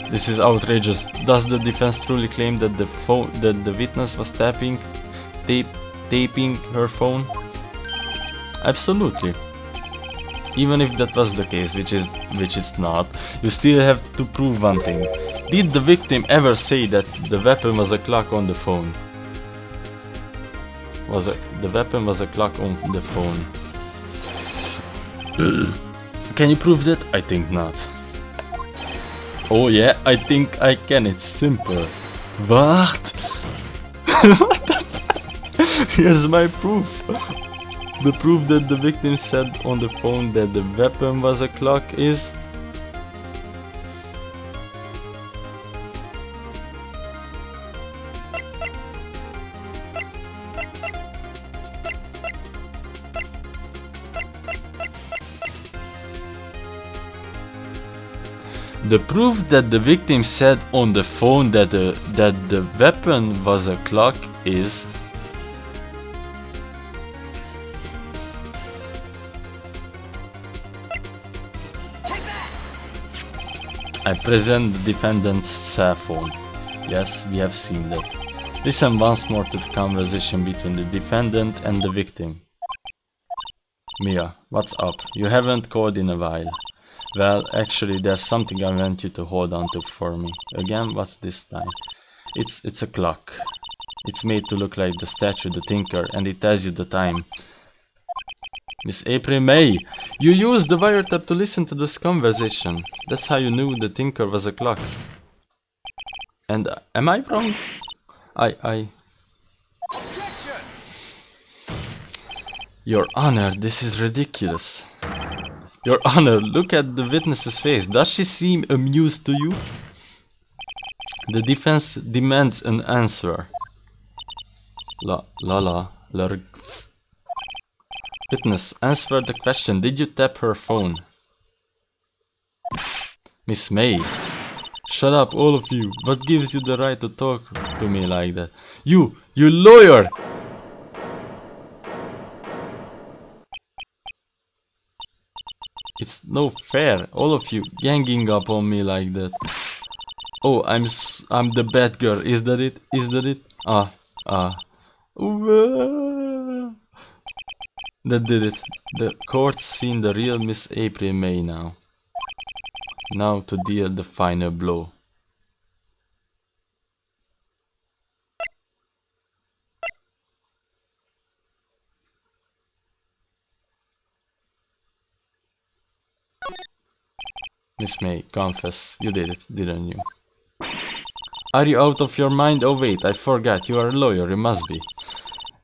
This is outrageous. Does the defense truly claim that the witness was taping her phone? Absolutely. Even if that was the case, which it's not, you still have to prove one thing. Did the victim ever say that the weapon was a clock on the phone? The weapon was a clock on the phone. Can you prove that? I think not. Oh yeah, I think I can. It's simple. What? Here's my proof. The proof that the victim said on the phone that the weapon was a clock is... The proof that the victim said on the phone that the weapon was a clock is... I present the defendant's cell phone. Yes, we have seen that. Listen once more to the conversation between the defendant and the victim. Mia, what's up? You haven't called in a while. Well, actually, there's something I want you to hold on to for me. Again, what's this time? It's a clock. It's made to look like the statue, the Tinker, and it tells you the time. Miss April May, you used the wiretap to listen to this conversation. That's how you knew the Tinker was a clock. And am I wrong? Your Honor, this is ridiculous. Your Honor, look at the witness's face. Does she seem amused to you? The defense demands an answer. Witness, answer the question. Did you tap her phone? Miss May. Shut up, all of you. What gives you the right to talk to me like that? You lawyer! It's no fair, all of you ganging up on me like that. Oh, I'm the bad girl. Is that it? Is that it? That did it. The court's seen the real Miss April May now. Now to deal the final blow. Miss May, confess. You did it, didn't you? Are you out of your mind? Oh wait, I forgot. You are a lawyer, you must be.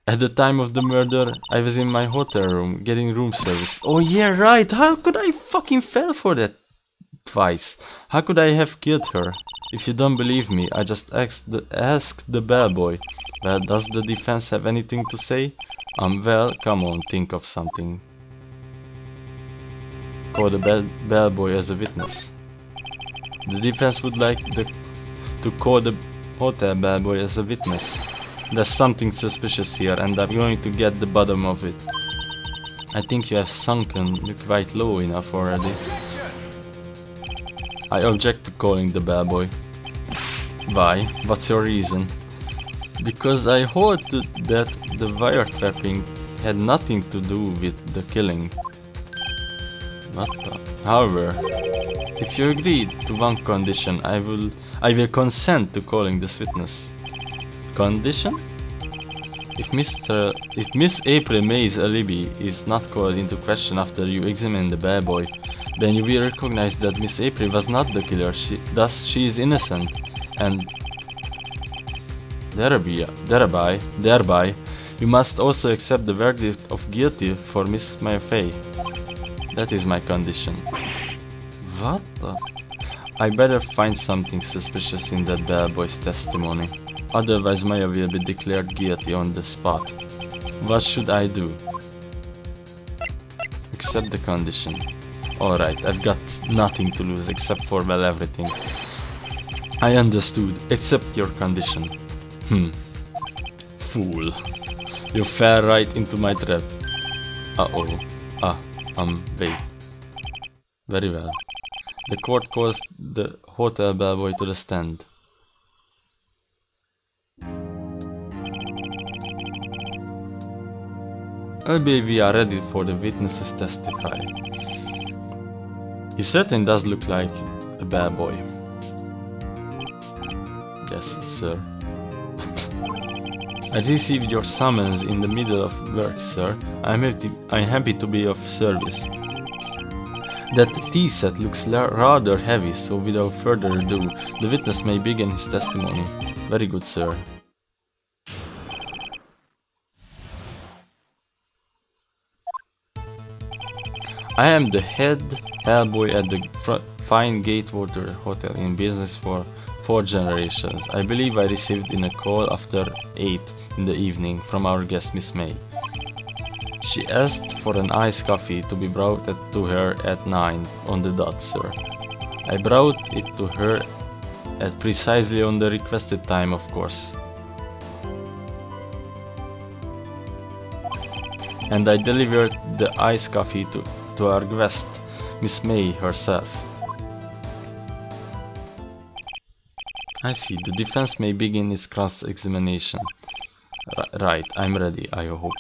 At the time of the murder, I was in my hotel room, getting room service. Oh yeah, right! How could I fucking fall for that twice? How could I have killed her? If you don't believe me, I just ask the bellboy. Well, does the defense have anything to say? Well, come on, think of something. Call the bellboy as a witness. The defense would like to call the hotel bellboy as a witness. There's something suspicious here, and I'm going to get the bottom of it. I think you have sunken quite low enough already. I object to calling the bellboy. Why? What's your reason? Because I hold that the wiretapping had nothing to do with the killing. However, if you agree to one condition, I will consent to calling this witness. Condition? If Miss April May's alibi is not called into question after you examine the bellboy, then you will recognize that Miss April was not the killer. Thus, she is innocent, and thereby, You must also accept the verdict of guilty for Miss Mayfay. That is my condition. What the? I better find something suspicious in that bellboy's testimony. Otherwise Maya will be declared guilty on the spot. What should I do? Accept the condition. Alright, I've got nothing to lose except for, well, everything. I understood. Accept your condition. Fool. You fell right into my trap. Uh-oh. Wait. Very well. The court calls the hotel bellboy to the stand. I believe we are ready for the witnesses testify. He certainly does look like a bellboy. Yes, sir. I received your summons in the middle of work, sir. I'm happy to be of service. That tea set looks rather heavy, so without further ado, the witness may begin his testimony. Very good, sir. I am the head hellboy at the fine Gatewater Hotel, in business for 4 generations. I believe I received in a call after 8 in the evening from our guest Miss May. She asked for an iced coffee to be brought to her at 9 on the dot, sir. I brought it to her at precisely on the requested time, of course. And I delivered the iced coffee to our guest, Miss May herself. I see, the defense may begin its cross-examination. Right, I'm ready, I hope.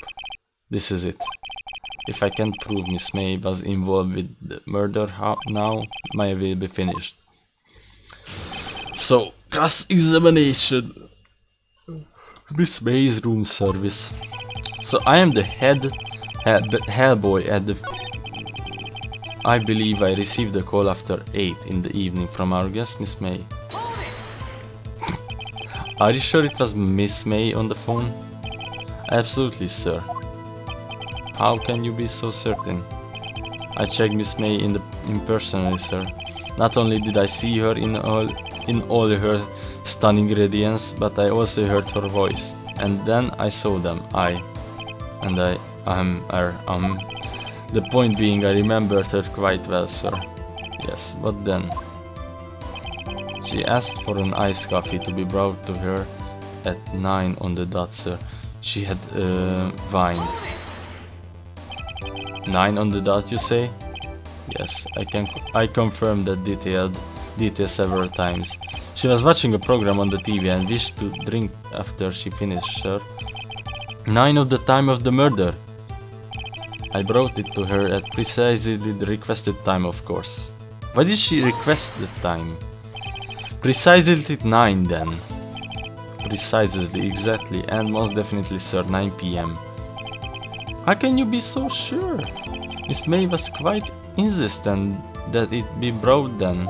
This is it. If I can prove Miss May was involved with the murder now, my will be finished. So, cross-examination. Miss May's room service. So I am the head hellboy at the... I believe I received a call after 8 in the evening from our guest Miss May. Are you sure it was Miss May on the phone? Absolutely, sir. How can you be so certain? I checked Miss May in personally, sir. Not only did I see her in all her stunning radiance, but I also heard her voice. And then I saw them. The point being, I remembered her quite well, sir. Yes, what then? She asked for an iced coffee to be brought to her at 9 on the dot, sir. She had wine. 9 on the dot, you say? Yes, I confirmed that detail several times. She was watching a program on the TV and wished to drink after she finished, sir. 9 of the time of the murder. I brought it to her at precisely the requested time, of course. Why did she request the time? Precisely 9 then. Precisely, exactly, and most definitely, sir, 9 p.m. How can you be so sure? Miss May was quite insistent that it be brought then.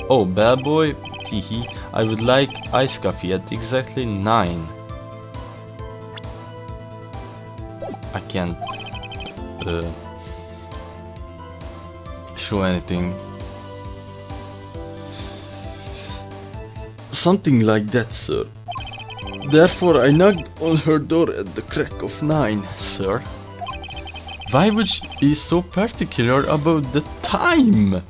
Oh, bellboy, teehee, I would like iced coffee at exactly 9. I can't show anything. Something like that, sir. Therefore, I knocked on her door at the crack of 9, sir. Why would she be so particular about the time?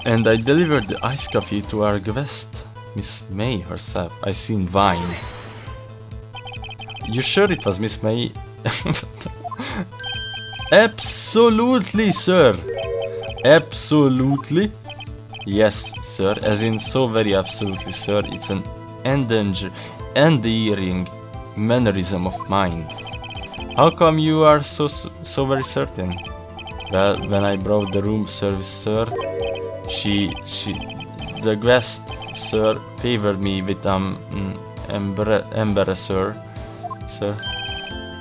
And I delivered the iced coffee to our guest, Miss May herself. I seen wine. You sure it was Miss May? Absolutely, sir. Absolutely. Yes, sir. As in so very absolutely, sir. It's an endearing mannerism of mine. How come you are so very certain? Well, when I brought the room service, sir, the guest, sir, favored me with embarrasser, sir.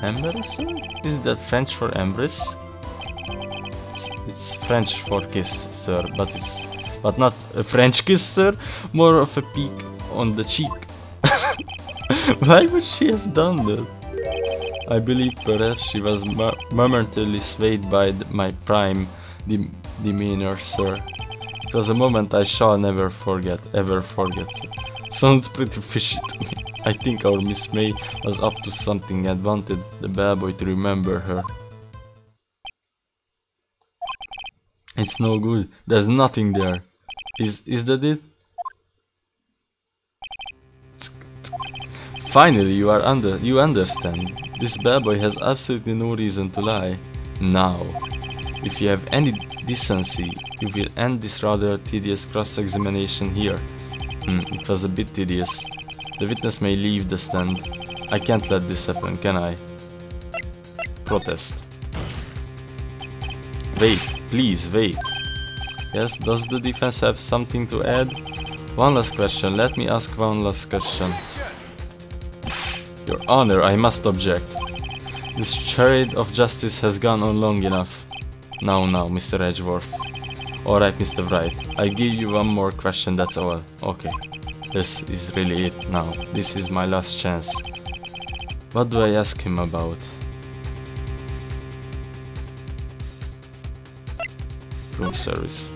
Embarrasser? Is that French for embrace? It's French for kiss, sir, but not a French kiss, sir. More of a peek on the cheek. Why would she have done that? I believe perhaps she was momentarily swayed by my prime demeanor, sir. It was a moment I shall never forget, ever forget, sir. Sounds pretty fishy to me. I think our Miss May was up to something and wanted the bellboy to remember her. It's no good. There's nothing there. Is that it? Finally, you understand. This bellboy has absolutely no reason to lie. Now, if you have any decency, you will end this rather tedious cross-examination here. It was a bit tedious. The witness may leave the stand. I can't let this happen, can I? Protest. Wait, please, wait. Yes, does the defense have something to add? One last question, let me ask one last question. Your Honor, I must object. This charade of justice has gone on long enough. Now, Mr. Edgeworth. Alright, Mr. Wright, I give you one more question, that's all. Okay, this is really it now. This is my last chance. What do I ask him about? Room service.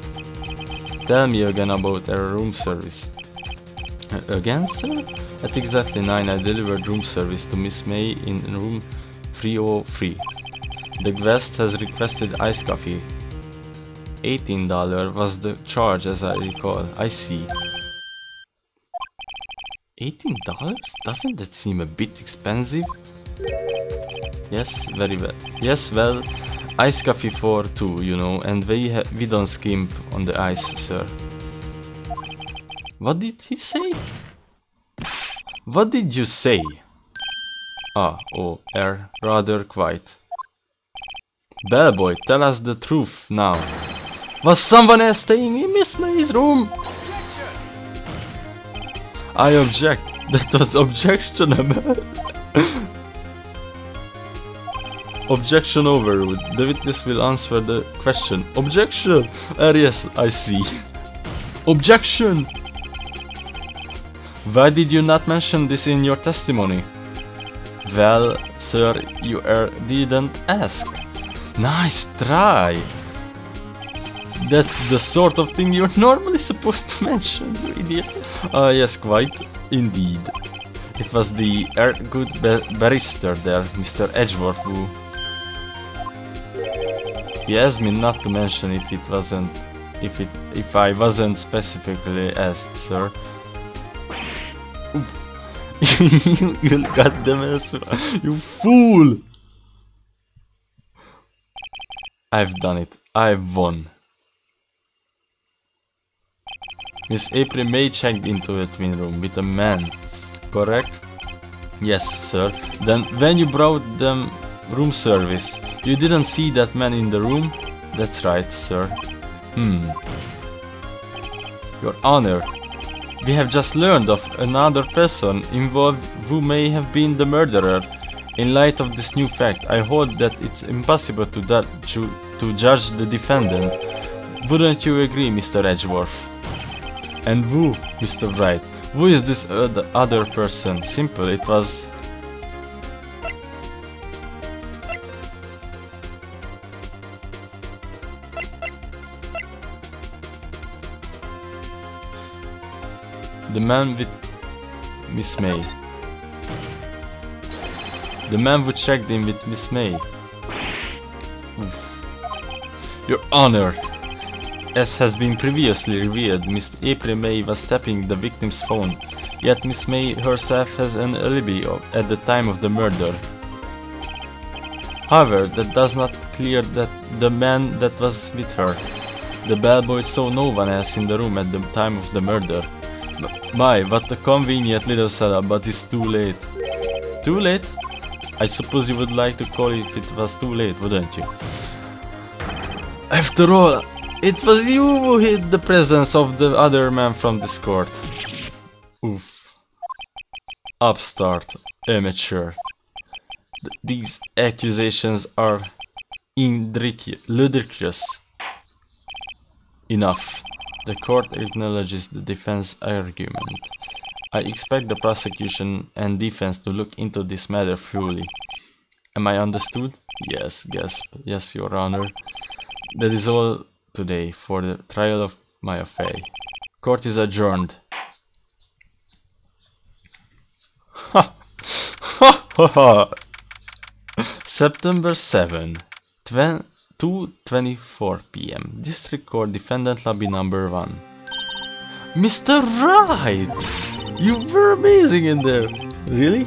Tell me again about our room service. Again, sir? At exactly 9 I delivered room service to Miss May in room 303. The guest has requested iced coffee. $18 was the charge as I recall. I see. $18? Doesn't that seem a bit expensive? Yes, very well. Yes, well, iced coffee for two, you know, and we don't skimp on the ice, sir. What did he say? What did you say? Rather quite. Bellboy, tell us the truth now. Was someone else staying in Miss May's room? I object. That was objectionable. Objection overruled. The witness will answer the question. Objection! Yes, I see. Objection! Why did you not mention this in your testimony? Well, sir, you didn't ask. Nice try! That's the sort of thing you're normally supposed to mention, you idiot. Yes, quite. Indeed. It was the good barrister there, Mr. Edgeworth, who... He asked me not to mention if I wasn't specifically asked, sir. You goddamn ass, you fool! I've done it. I've won. Miss April May checked into a twin room with a man, correct? Yes, sir. Then when you brought them room service, you didn't see that man in the room? That's right, sir. Your Honor, we have just learned of another person involved who may have been the murderer. In light of this new fact, I hold that it's impossible to judge the defendant. Wouldn't you agree, Mr. Edgeworth? And who, Mr. Wright? Who is this other person? Simple, it was... the man with Miss May. The man who checked in with Miss May. Oof. Your Honor! As has been previously revealed, Miss April May was tapping the victim's phone, yet Miss May herself has an alibi at the time of the murder. However, that does not clear that the man that was with her. The bellboy saw no one else in the room at the time of the murder. My, what a convenient little setup, but it's too late. Too late? I suppose you would like to call it if it was too late, wouldn't you? After all, it was you who hid the presence of the other man from this court. Oof. Upstart. Amateur. These accusations are ludicrous. Enough. The court acknowledges the defense argument. I expect the prosecution and defense to look into this matter fully. Am I understood? Yes, gasp. Yes, Your Honor. That is all today for the trial of Maya Fey. Court is adjourned. Ha! Ha ha ha! September 7, 2:24 p.m. District Court Defendant Lobby number 1. Mr. Wright! You were amazing in there! Really?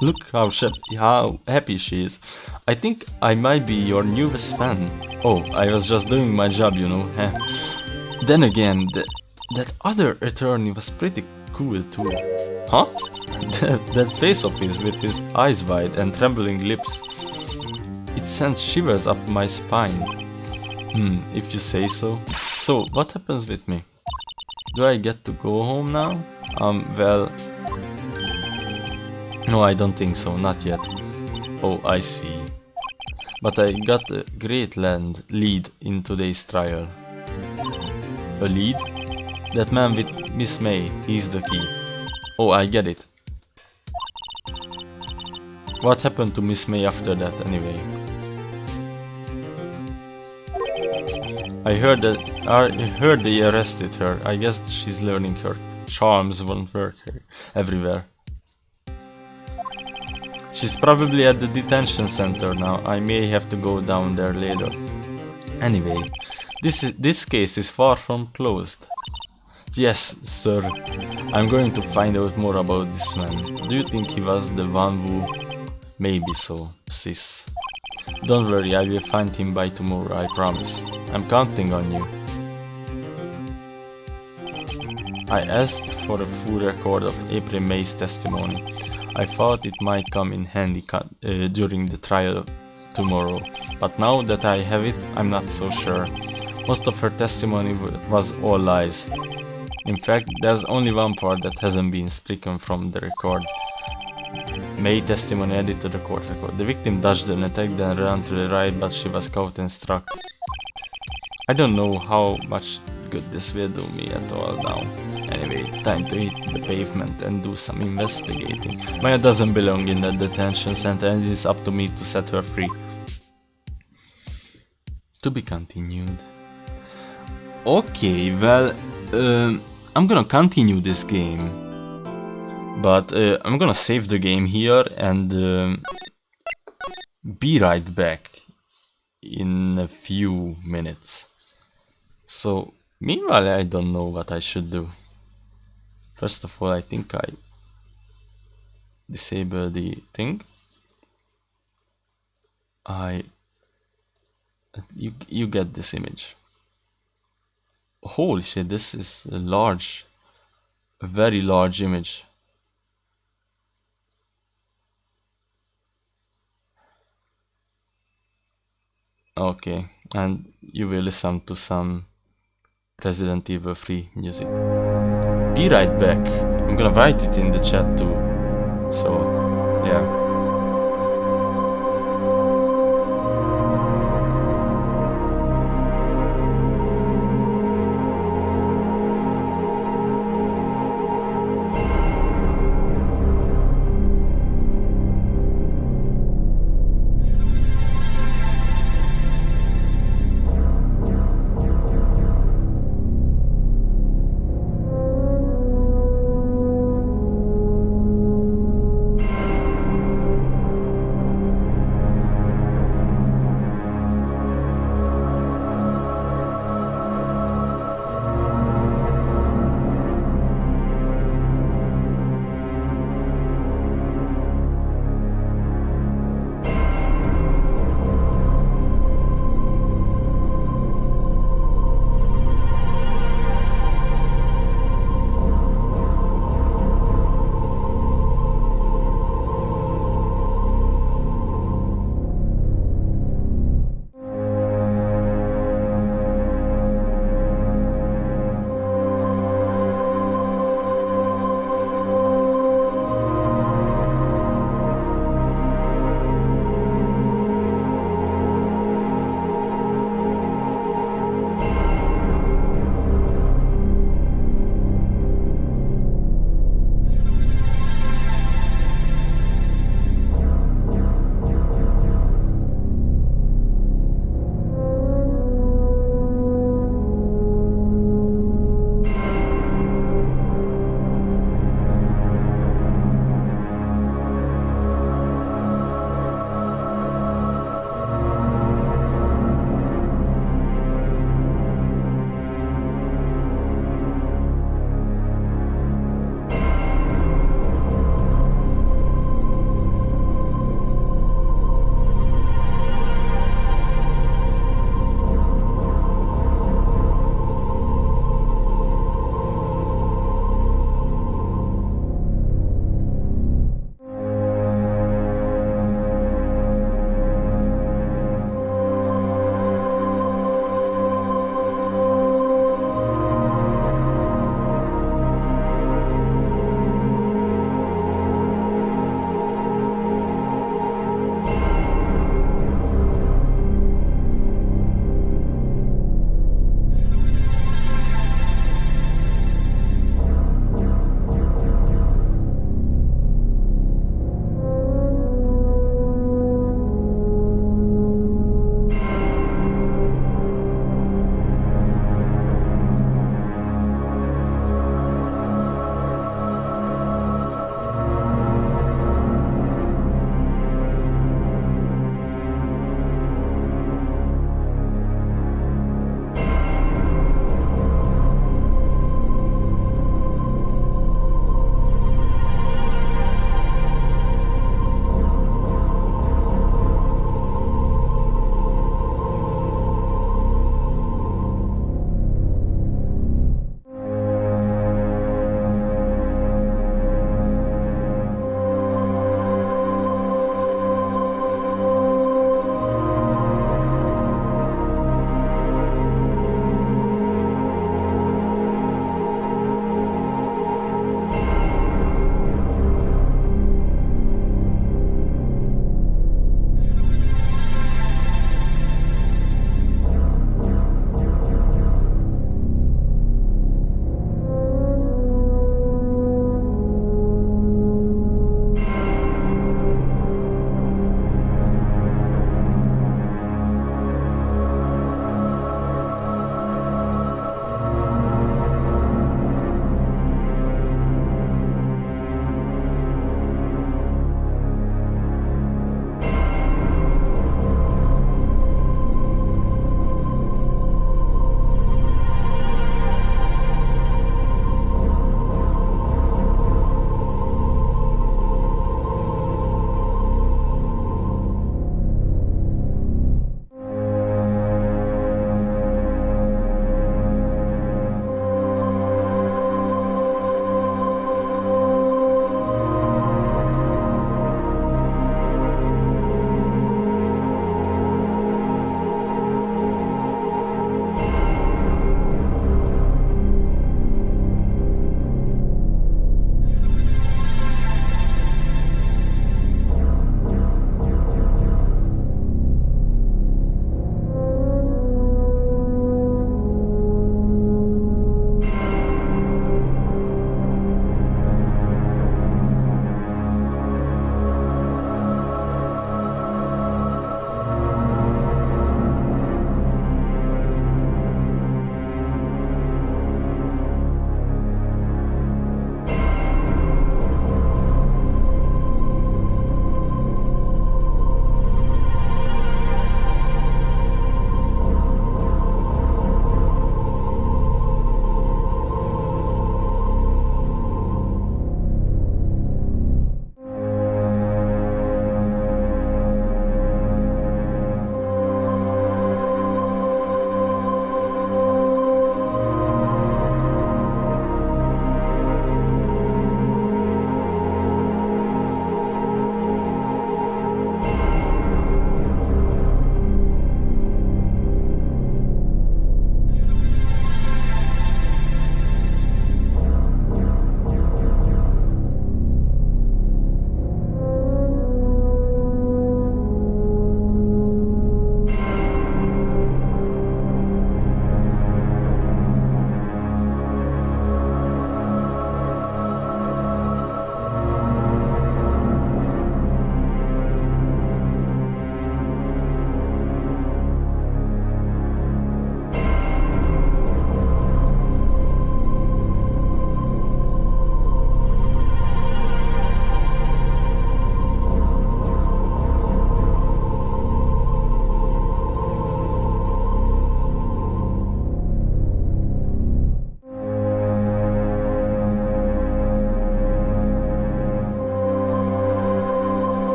Look how happy she is. I think I might be your newest fan. Oh, I was just doing my job, you know. Then again, that other attorney was pretty cool too. Huh? That face of his with his eyes wide and trembling lips. It sent shivers up my spine. If you say so. So, what happens with me? Do I get to go home now? Well... No, I don't think so, not yet. Oh, I see. But I got a great lead in today's trial. A lead? That man with Miss May, he's the key. Oh, I get it. What happened to Miss May after that, anyway? I heard they arrested her. I guess she's learning her charms won't work everywhere. She's probably at the detention center now. I may have to go down there later. Anyway, this case is far from closed. Yes, sir. I'm going to find out more about this man. Do you think he was the one who... Maybe so, sis. Don't worry, I will find him by tomorrow, I promise. I'm counting on you. I asked for a full record of April May's testimony. I thought it might come in handy during the trial tomorrow, but now that I have it, I'm not so sure. Most of her testimony was all lies. In fact, there's only one part that hasn't been stricken from the record. May testimony added to the court record. The victim dodged an attack, then ran to the right, but she was caught and struck. I don't know how much good this will do me at all now. Anyway, time to hit the pavement and do some investigating. Maya doesn't belong in the detention center and it's up to me to set her free. To be continued. Okay, well, I'm gonna continue this game. But I'm gonna save the game here and be right back in a few minutes. So, meanwhile, I don't know what I should do. First of all, I think I disable the thing. You get this image. Holy shit, this is a very large image. Okay, and you will listen to some Resident Evil 3 music. Be right back. I'm gonna write it in the chat too. So, yeah.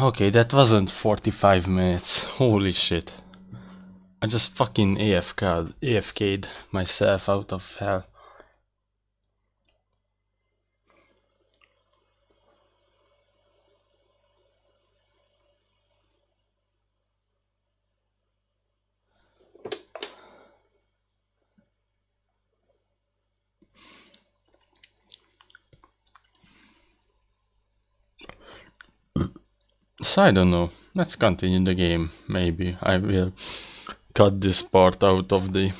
Okay, that wasn't 45 minutes. Holy shit. I just fucking AFK'd myself out of hell. So I don't know. Let's continue the game. Maybe I will cut this part out of the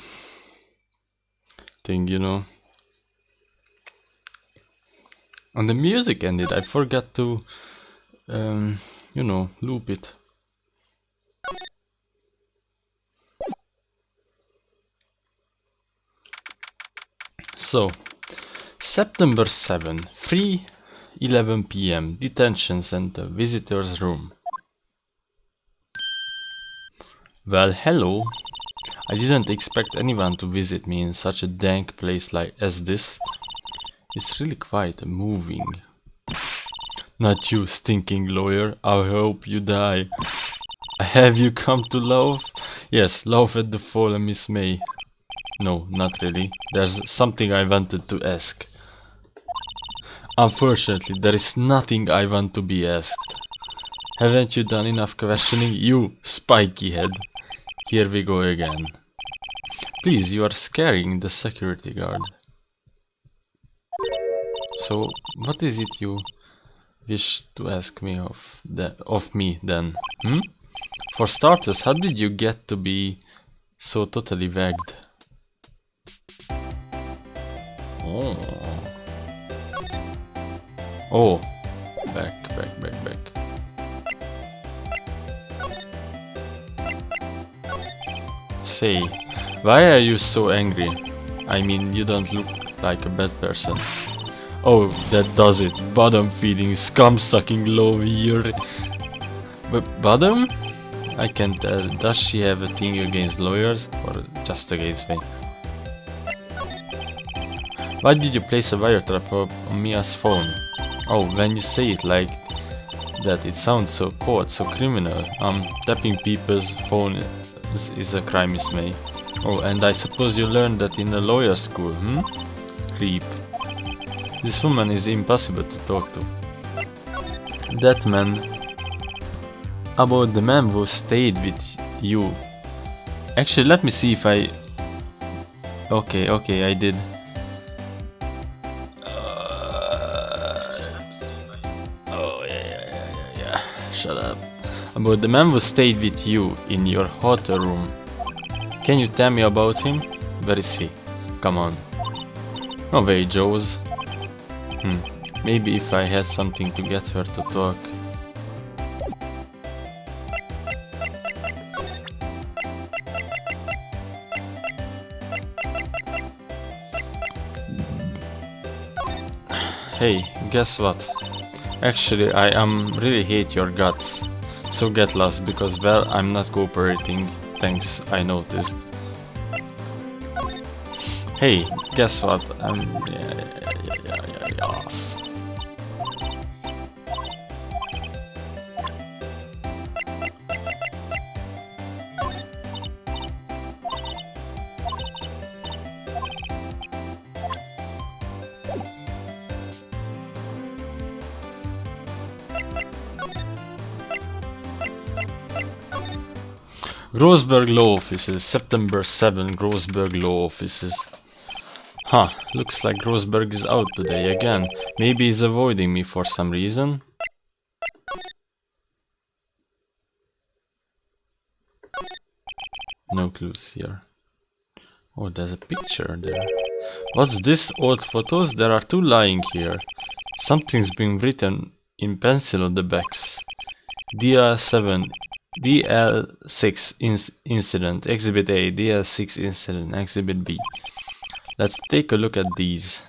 thing, you know. And the music ended. I forgot to, you know, loop it. So, September 7, 3:11 p.m. Detention Center, Visitors Room. Well, hello. I didn't expect anyone to visit me in such a dank place as this. It's really quite moving. Not you, stinking lawyer. I hope you die. Have you come to laugh? Yes, laugh at the fallen Miss May. No, not really. There's something I wanted to ask. Unfortunately, there is nothing I want to be asked. Haven't you done enough questioning? You, spiky head. Here we go again. Please, you are scaring the security guard. So, what is it you wish to ask me of me then? For starters, how did you get to be so totally vagged? Oh, back. Say, why are you so angry? I mean, you don't look like a bad person. Oh, that does it. Bottom feeding, scum sucking low here. But bottom? I can't tell. Does she have a thing against lawyers or just against me? Why did you place a wire trap on Mia's phone? Oh, when you say it like that, it sounds so cold, so criminal. Tapping people's phone is a crime, Miss May. Oh, and I suppose you learned that in a lawyer school, Creep. This woman is impossible to talk to. That man... About the man who stayed with you. Actually, let me see if I... Okay, I did. Yeah. Shut up. About the man who stayed with you in your hotel room. Can you tell me about him? Where is he? Come on. No way, Joe's. Maybe if I had something to get her to talk. Hey, guess what? Actually, I really hate your guts. So get lost, because well, I'm not cooperating. Thanks, I noticed. Hey, guess what? Yes. Grossberg Law Offices, September 7, Grossberg Law Offices. Huh, looks like Grossberg is out today again. Maybe he's avoiding me for some reason. No clues here. Oh, there's a picture there. What's this? Old photos? There are two lying here. Something's been written in pencil on the backs. DL7, DL6 incident, Exhibit A, DL6 incident, Exhibit B. Let's take a look at these.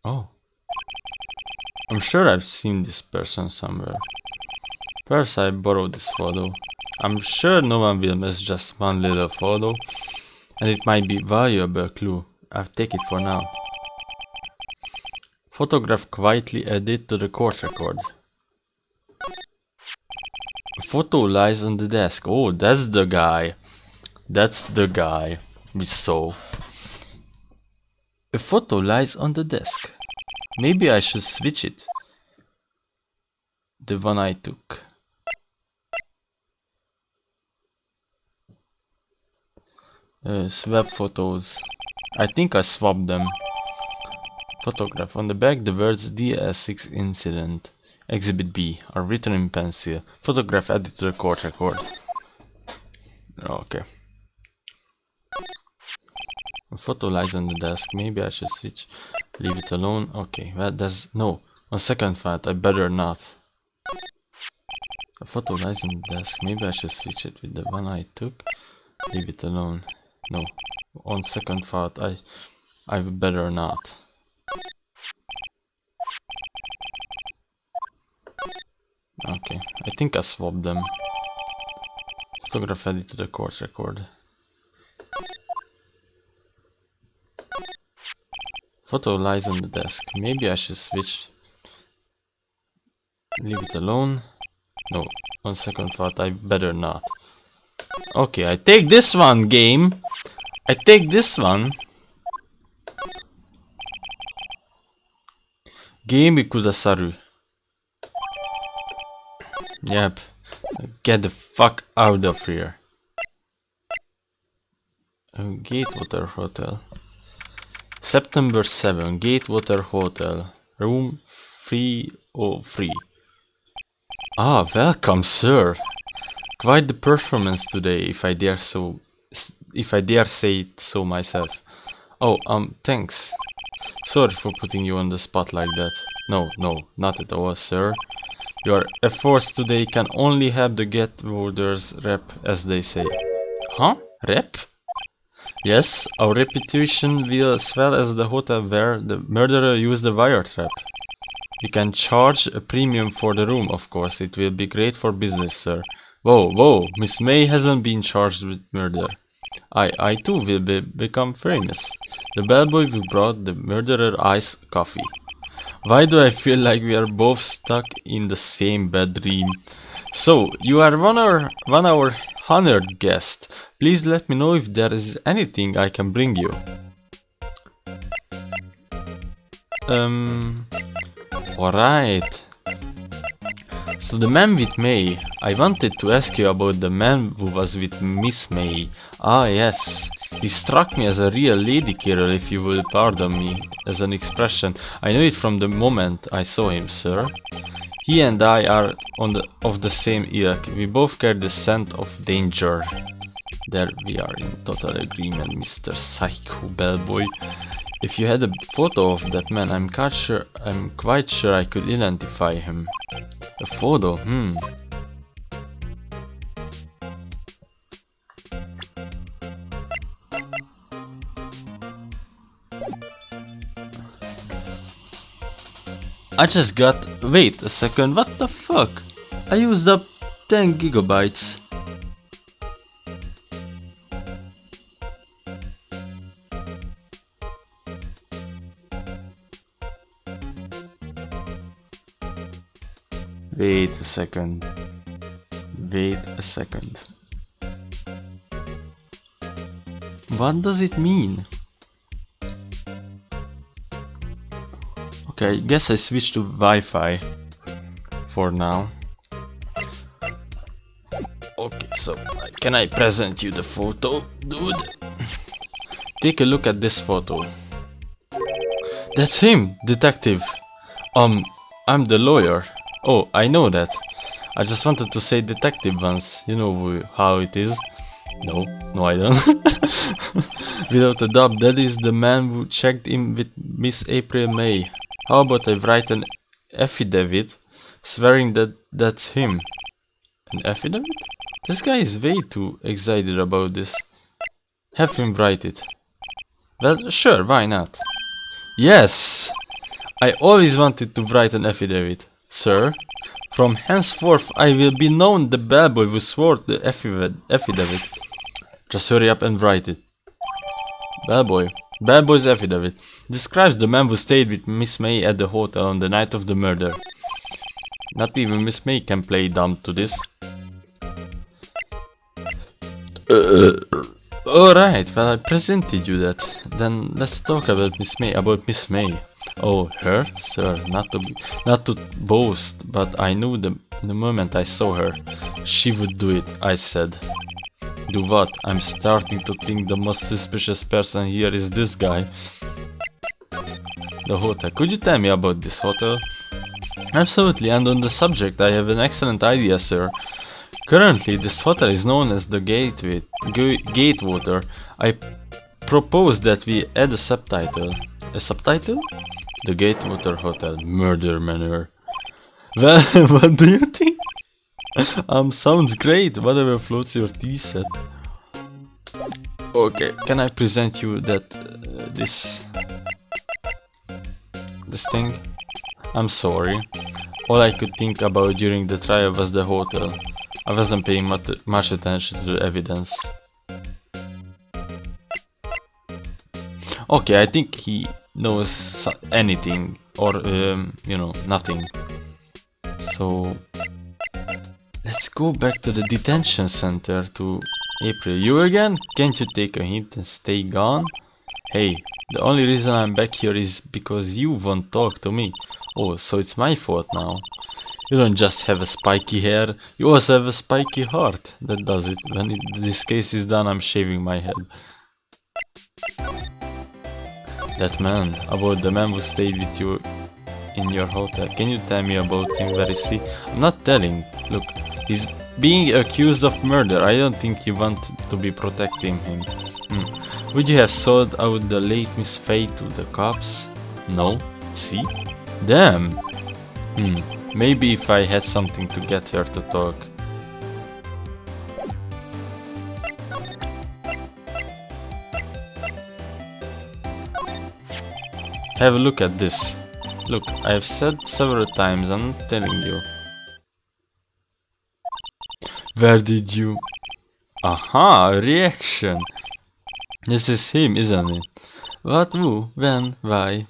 Oh. I'm sure I've seen this person somewhere. Perhaps I borrowed this photo. I'm sure no one will miss just one little photo. And it might be a valuable clue. I'll take it for now. Photograph quietly added to the court record. A photo lies on the desk. Oh, that's the guy. That's the guy we saw. A photo lies on the desk. Maybe I should switch it. The one I took. Swap photos. I think I swapped them. Photograph. On the back, the words DS6 incident. Exhibit B are written in pencil. Photograph added to the court record. Okay. A photo lies on the desk. Maybe I should switch. Leave it alone. Okay, well, there's no. On second thought, I better not. A photo lies on the desk. Maybe I should switch it with the one I took. Leave it alone. No. On second thought, I better not. Okay, I think I swapped them. Photograph added to the court record. Photo lies on the desk. Maybe I should switch. Leave it alone. No, on second thought, I better not. Okay, I take this one, game. I take this one. Game kudasaru. Yep. Get the fuck out of here. Gatewater Hotel. September 7, Gatewater Hotel. Room 303. Ah, welcome, sir. Quite the performance today, if I dare say it so myself. Oh, thanks. Sorry for putting you on the spot like that. No, not at all, sir. Your efforts today can only help the Get-Warders rep, as they say. Huh? Rep? Yes, our reputation will swell as the hotel where the murderer used the wire trap. You can charge a premium for the room, of course. It will be great for business, sir. Whoa, Miss May hasn't been charged with murder. I too will become famous. The bellboy who brought the murderer iced coffee. Why do I feel like we are both stuck in the same bad dream? So, you are one our honored guest. Please let me know if there is anything I can bring you. Alright. So the man with May. I wanted to ask you about the man who was with Miss May. Ah, yes. He struck me as a real lady killer, if you will pardon me, as an expression. I knew it from the moment I saw him, sir. He and I are of the same ilk. We both carry the scent of danger. There we are in total agreement, Mr. Psycho Bellboy. If you had a photo of that man, I'm quite sure I could identify him. A photo? I just got... Wait a second, what the fuck? I used up 10 gigabytes. Wait a second. What does it mean? Okay, I guess I switched to Wi-Fi for now. Okay, so can I present you the photo, dude? Take a look at this photo. That's him, detective. I'm the lawyer. Oh, I know that. I just wanted to say detective once. You know how it is. No, I don't. Without a doubt, that is the man who checked in with Miss April May. How about I write an affidavit swearing that that's him? An affidavit? This guy is way too excited about this. Have him write it. Well, sure, why not? Yes! I always wanted to write an affidavit, sir. From henceforth I will be known the bellboy who swore the affidavit. Just hurry up and write it. Bellboy, Bad boy's affidavit describes the man who stayed with Miss May at the hotel on the night of the murder. Not even Miss May can play dumb to this. Alright, well I presented you that. Then let's talk about Miss May. Oh, her? Sir, not to boast, but I knew the moment I saw her. She would do it, I said. Do what? I'm starting to think the most suspicious person here is this guy. The hotel. Could you tell me about this hotel? Absolutely, and on the subject I have an excellent idea, sir. Currently, this hotel is known as the Gatewater. I propose that we add a subtitle. A subtitle? The Gatewater Hotel, Murder Manor. Well, what do you think? Sounds great. Whatever floats your tea set. Okay, can I present you that this thing? I'm sorry. All I could think about during the trial was the hotel. I wasn't paying much attention to the evidence. Okay, I think he knows anything or you know, nothing. So let's go back to the detention center to April. You again? Can't you take a hint and stay gone? Hey, the only reason I'm back here is because you won't talk to me. Oh, so it's my fault now. You don't just have a spiky hair, you also have a spiky heart. That does it. When this case is done, I'm shaving my head. That man, about the man who stayed with you in your hotel. Can you tell me about him? Where is he? I'm not telling. Look, he's being accused of murder. I don't think you want to be protecting him. Would you have sold out the late Miss Faye to the cops? No. See? Damn. Maybe if I had something to get her to talk. Have a look at this. Look, I've said several times, I'm not telling you. Where did you... Aha, a reaction. This is him, isn't it? What, who, when, why?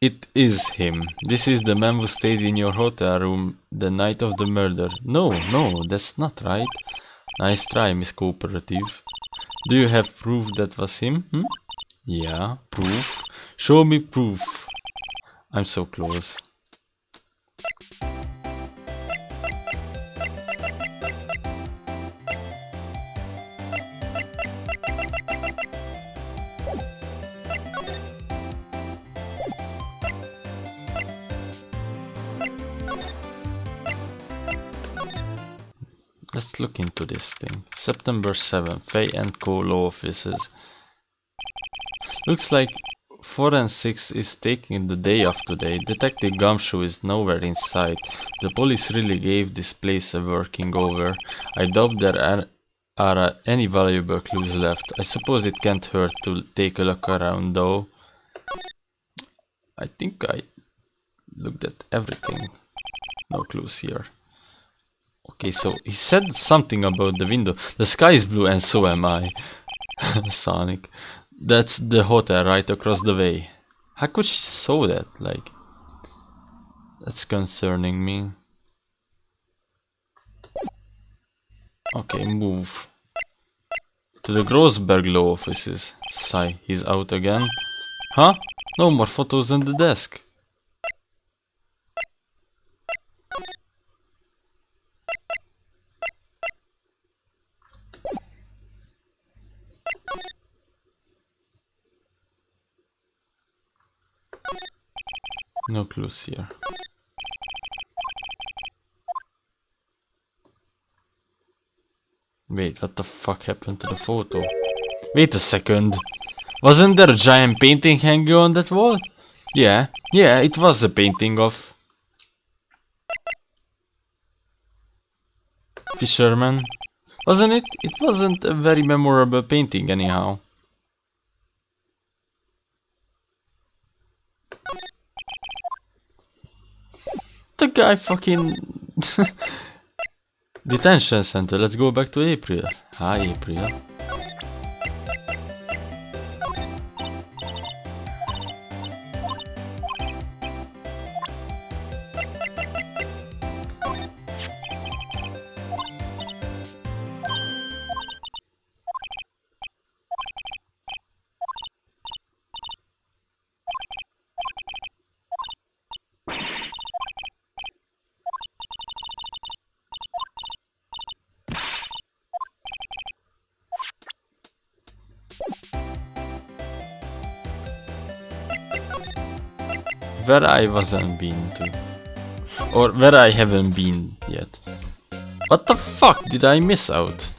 It is him. This is the man who stayed in your hotel room the night of the murder. No, that's not right. Nice try, Miss Cooperative. Do you have proof that was him? Yeah, proof. Show me proof. I'm so close. Let's look into this thing. September 7, Faye & Co. Law Offices. Looks like Forensics is taking the day off today. Detective Gumshoe is nowhere in sight. The police really gave this place a working over. I doubt there are any valuable clues left. I suppose it can't hurt to take a look around though. I think I looked at everything. No clues here. Okay, so he said something about the window. The sky is blue and so am I. Sonic. That's the hotel right across the way. How could she saw that? Like, that's concerning me. Okay, move. To the Grossberg Law Offices. Sigh, he's out again. Huh? No more photos on the desk. No clues here. Wait, what the fuck happened to the photo? Wait a second. Wasn't there a giant painting hanging on that wall? Yeah, it was a painting of... Fisherman. Wasn't it? It wasn't a very memorable painting anyhow. The guy fucking... Detention center, let's go back to April. Hi April. where I wasn't been to. Or where I haven't been yet. What the fuck did I miss out?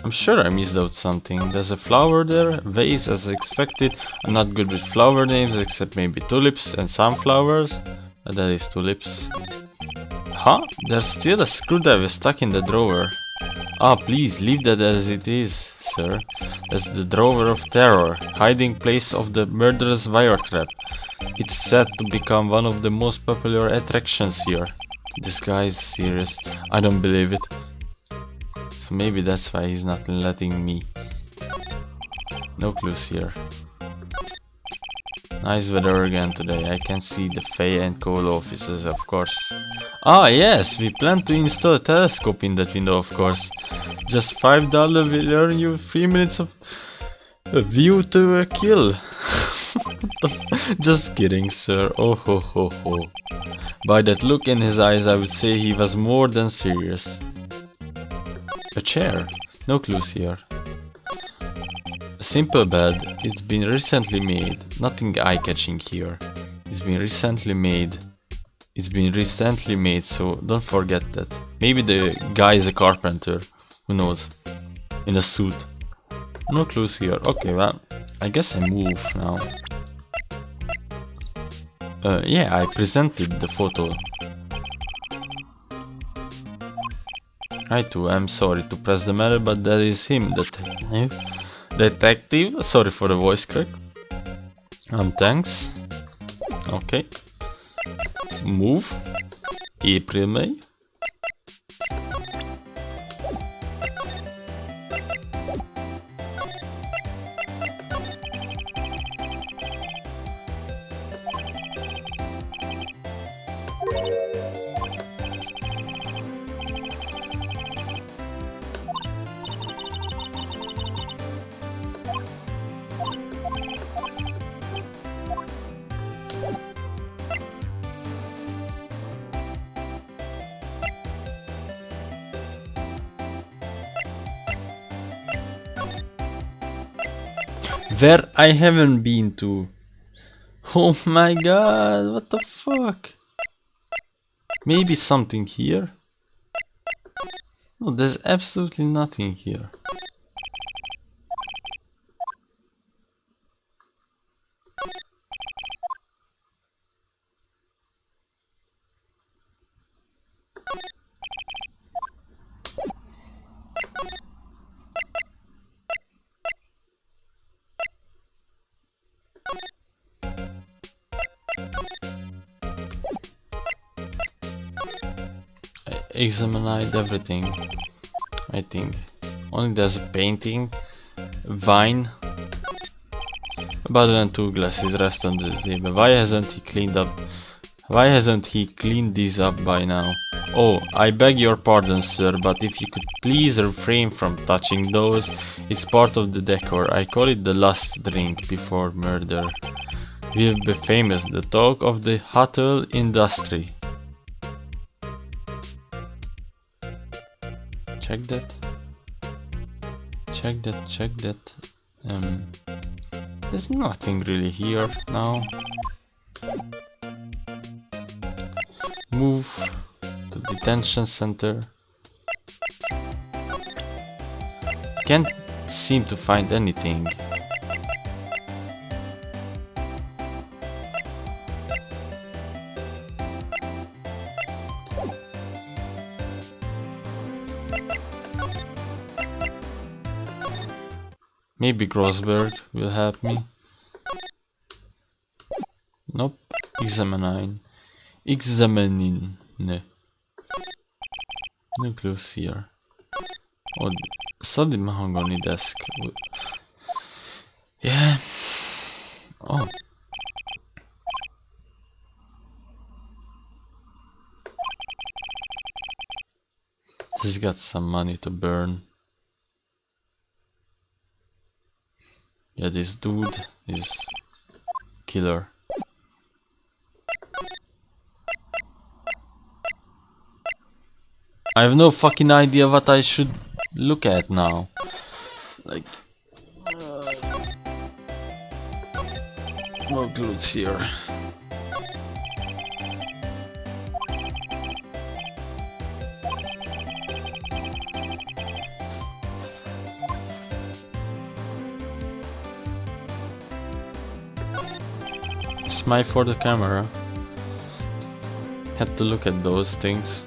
I'm sure I missed out something. There's a flower there, vase as expected. I'm not good with flower names except maybe tulips and sunflowers. That is tulips. Huh? There's still a screwdriver stuck in the drawer. Ah, please leave that as it is, sir. That's the drawer of terror, hiding place of the murderous wire trap. It's set to become one of the most popular attractions here. This guy is serious. I don't believe it. So maybe that's why he's not letting me. No clues here. Nice weather again today. I can see the Faye and Cole offices, of course. Ah yes, we plan to install a telescope in that window, of course. Just $5 will earn you 3 minutes of a view to a kill. Just kidding, sir. Oh ho ho ho. By that look in his eyes, I would say he was more than serious. A chair. No clues here. A simple bed. It's been recently made. Nothing eye-catching here. It's been recently made. It's been recently made, so don't forget that. Maybe the guy is a carpenter. Who knows? In a suit. No clues here. Okay, well, I guess I move now. Yeah, I presented the photo. I too am sorry to press the matter, but that is him, detective. Sorry for the voice crack. Thanks. Okay. Move. April, May. Where I haven't been to. Oh my god, what the fuck? Maybe something here? No, there's absolutely nothing here. Examined everything, I think. Only there's a painting, wine, a bottle and 2 glasses rest on the table. Why hasn't he cleaned up? Why hasn't he cleaned these up by now? Oh, I beg your pardon, sir, but if you could please refrain from touching those. It's part of the decor. I call it the last drink before murder. We'll be famous, the talk of the hotel industry. Check that. Check that, check that. There's nothing really here now. Move to detention center. Can't seem to find anything. Maybe Grossberg will help me. Nope. Examine. Examining. No. No clues here. Oh, study mahogany desk. Yeah. Oh. He's got some money to burn. Yeah, this dude is killer. I have no fucking idea what I should look at now. Like, No clues here. Smile for the camera. Had to look at those things.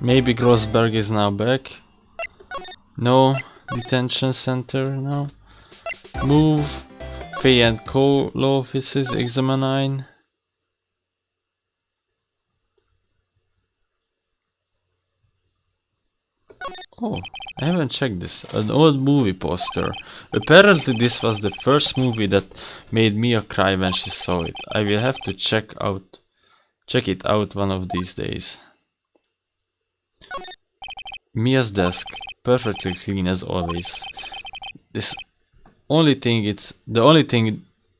Maybe Grossberg is now back. No. Detention center now. Move. Fay and Co. Law offices. Examine. Oh, I haven't checked this. An old movie poster. Apparently this was the first movie that made Mia cry when she saw it. I will have to check it out one of these days. Mia's desk, perfectly clean as always. The only thing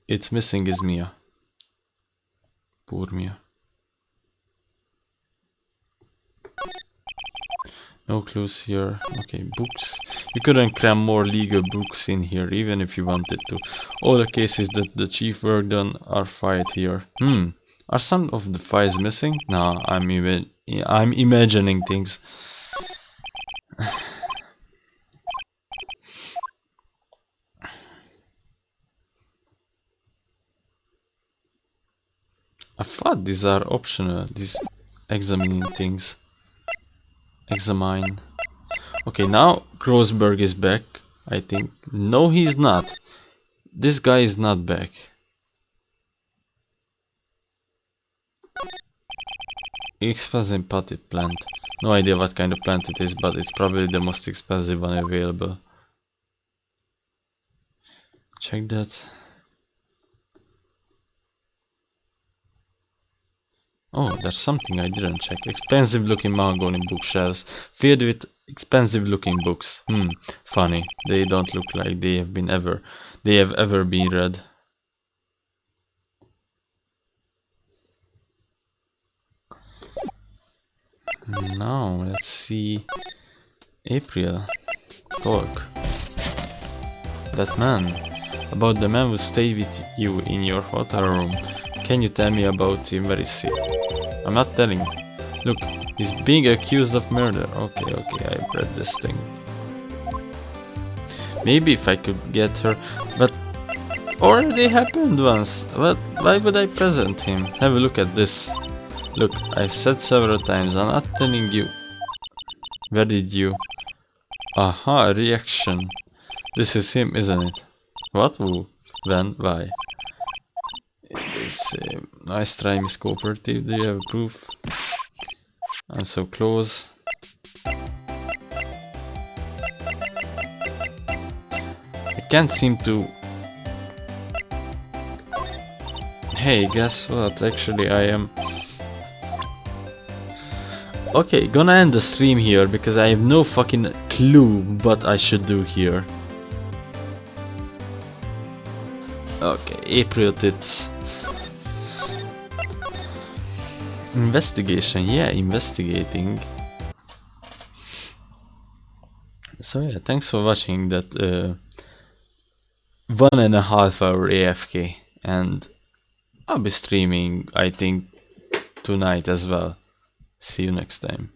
it's missing is Mia. Poor Mia. No clues here. Okay, books. You couldn't cram more legal books in here, even if you wanted to. All the cases that the chief worked on are filed here. Are some of the files missing? Nah, I'm imagining things. I thought these are optional, these examining things. Examine. Okay, now Grossberg is back, I think. No, he's not. This guy is not back. Expensive potted plant. No idea what kind of plant it is, but it's probably the most expensive one available. Check that. Oh, there's something I didn't check. Expensive looking mahogany bookshelves filled with expensive looking books. Funny. They don't look like they have ever been read. Now let's see. April. Talk. That man. About the man who stayed with you in your hotel room. Can you tell me about him? Where is he? I'm not telling. Look, he's being accused of murder. Okay, I've read this thing. Maybe if I could get her, but already happened once. Why would I present him? Have a look at this. Look, I've said several times, I'm not telling you. Where did you? Aha, a reaction. This is him, isn't it? What? Who? When? Why? This nice try, Miss Cooperative. Do you have proof? I'm so close. I can't seem to. Hey, guess what? Actually, I am. Okay, gonna end the stream here because I have no fucking clue what I should do here. Okay, April tits. Investigation, yeah, investigating. So yeah, thanks for watching that 1.5 hour AFK, and I'll be streaming I think tonight as well. See you next time.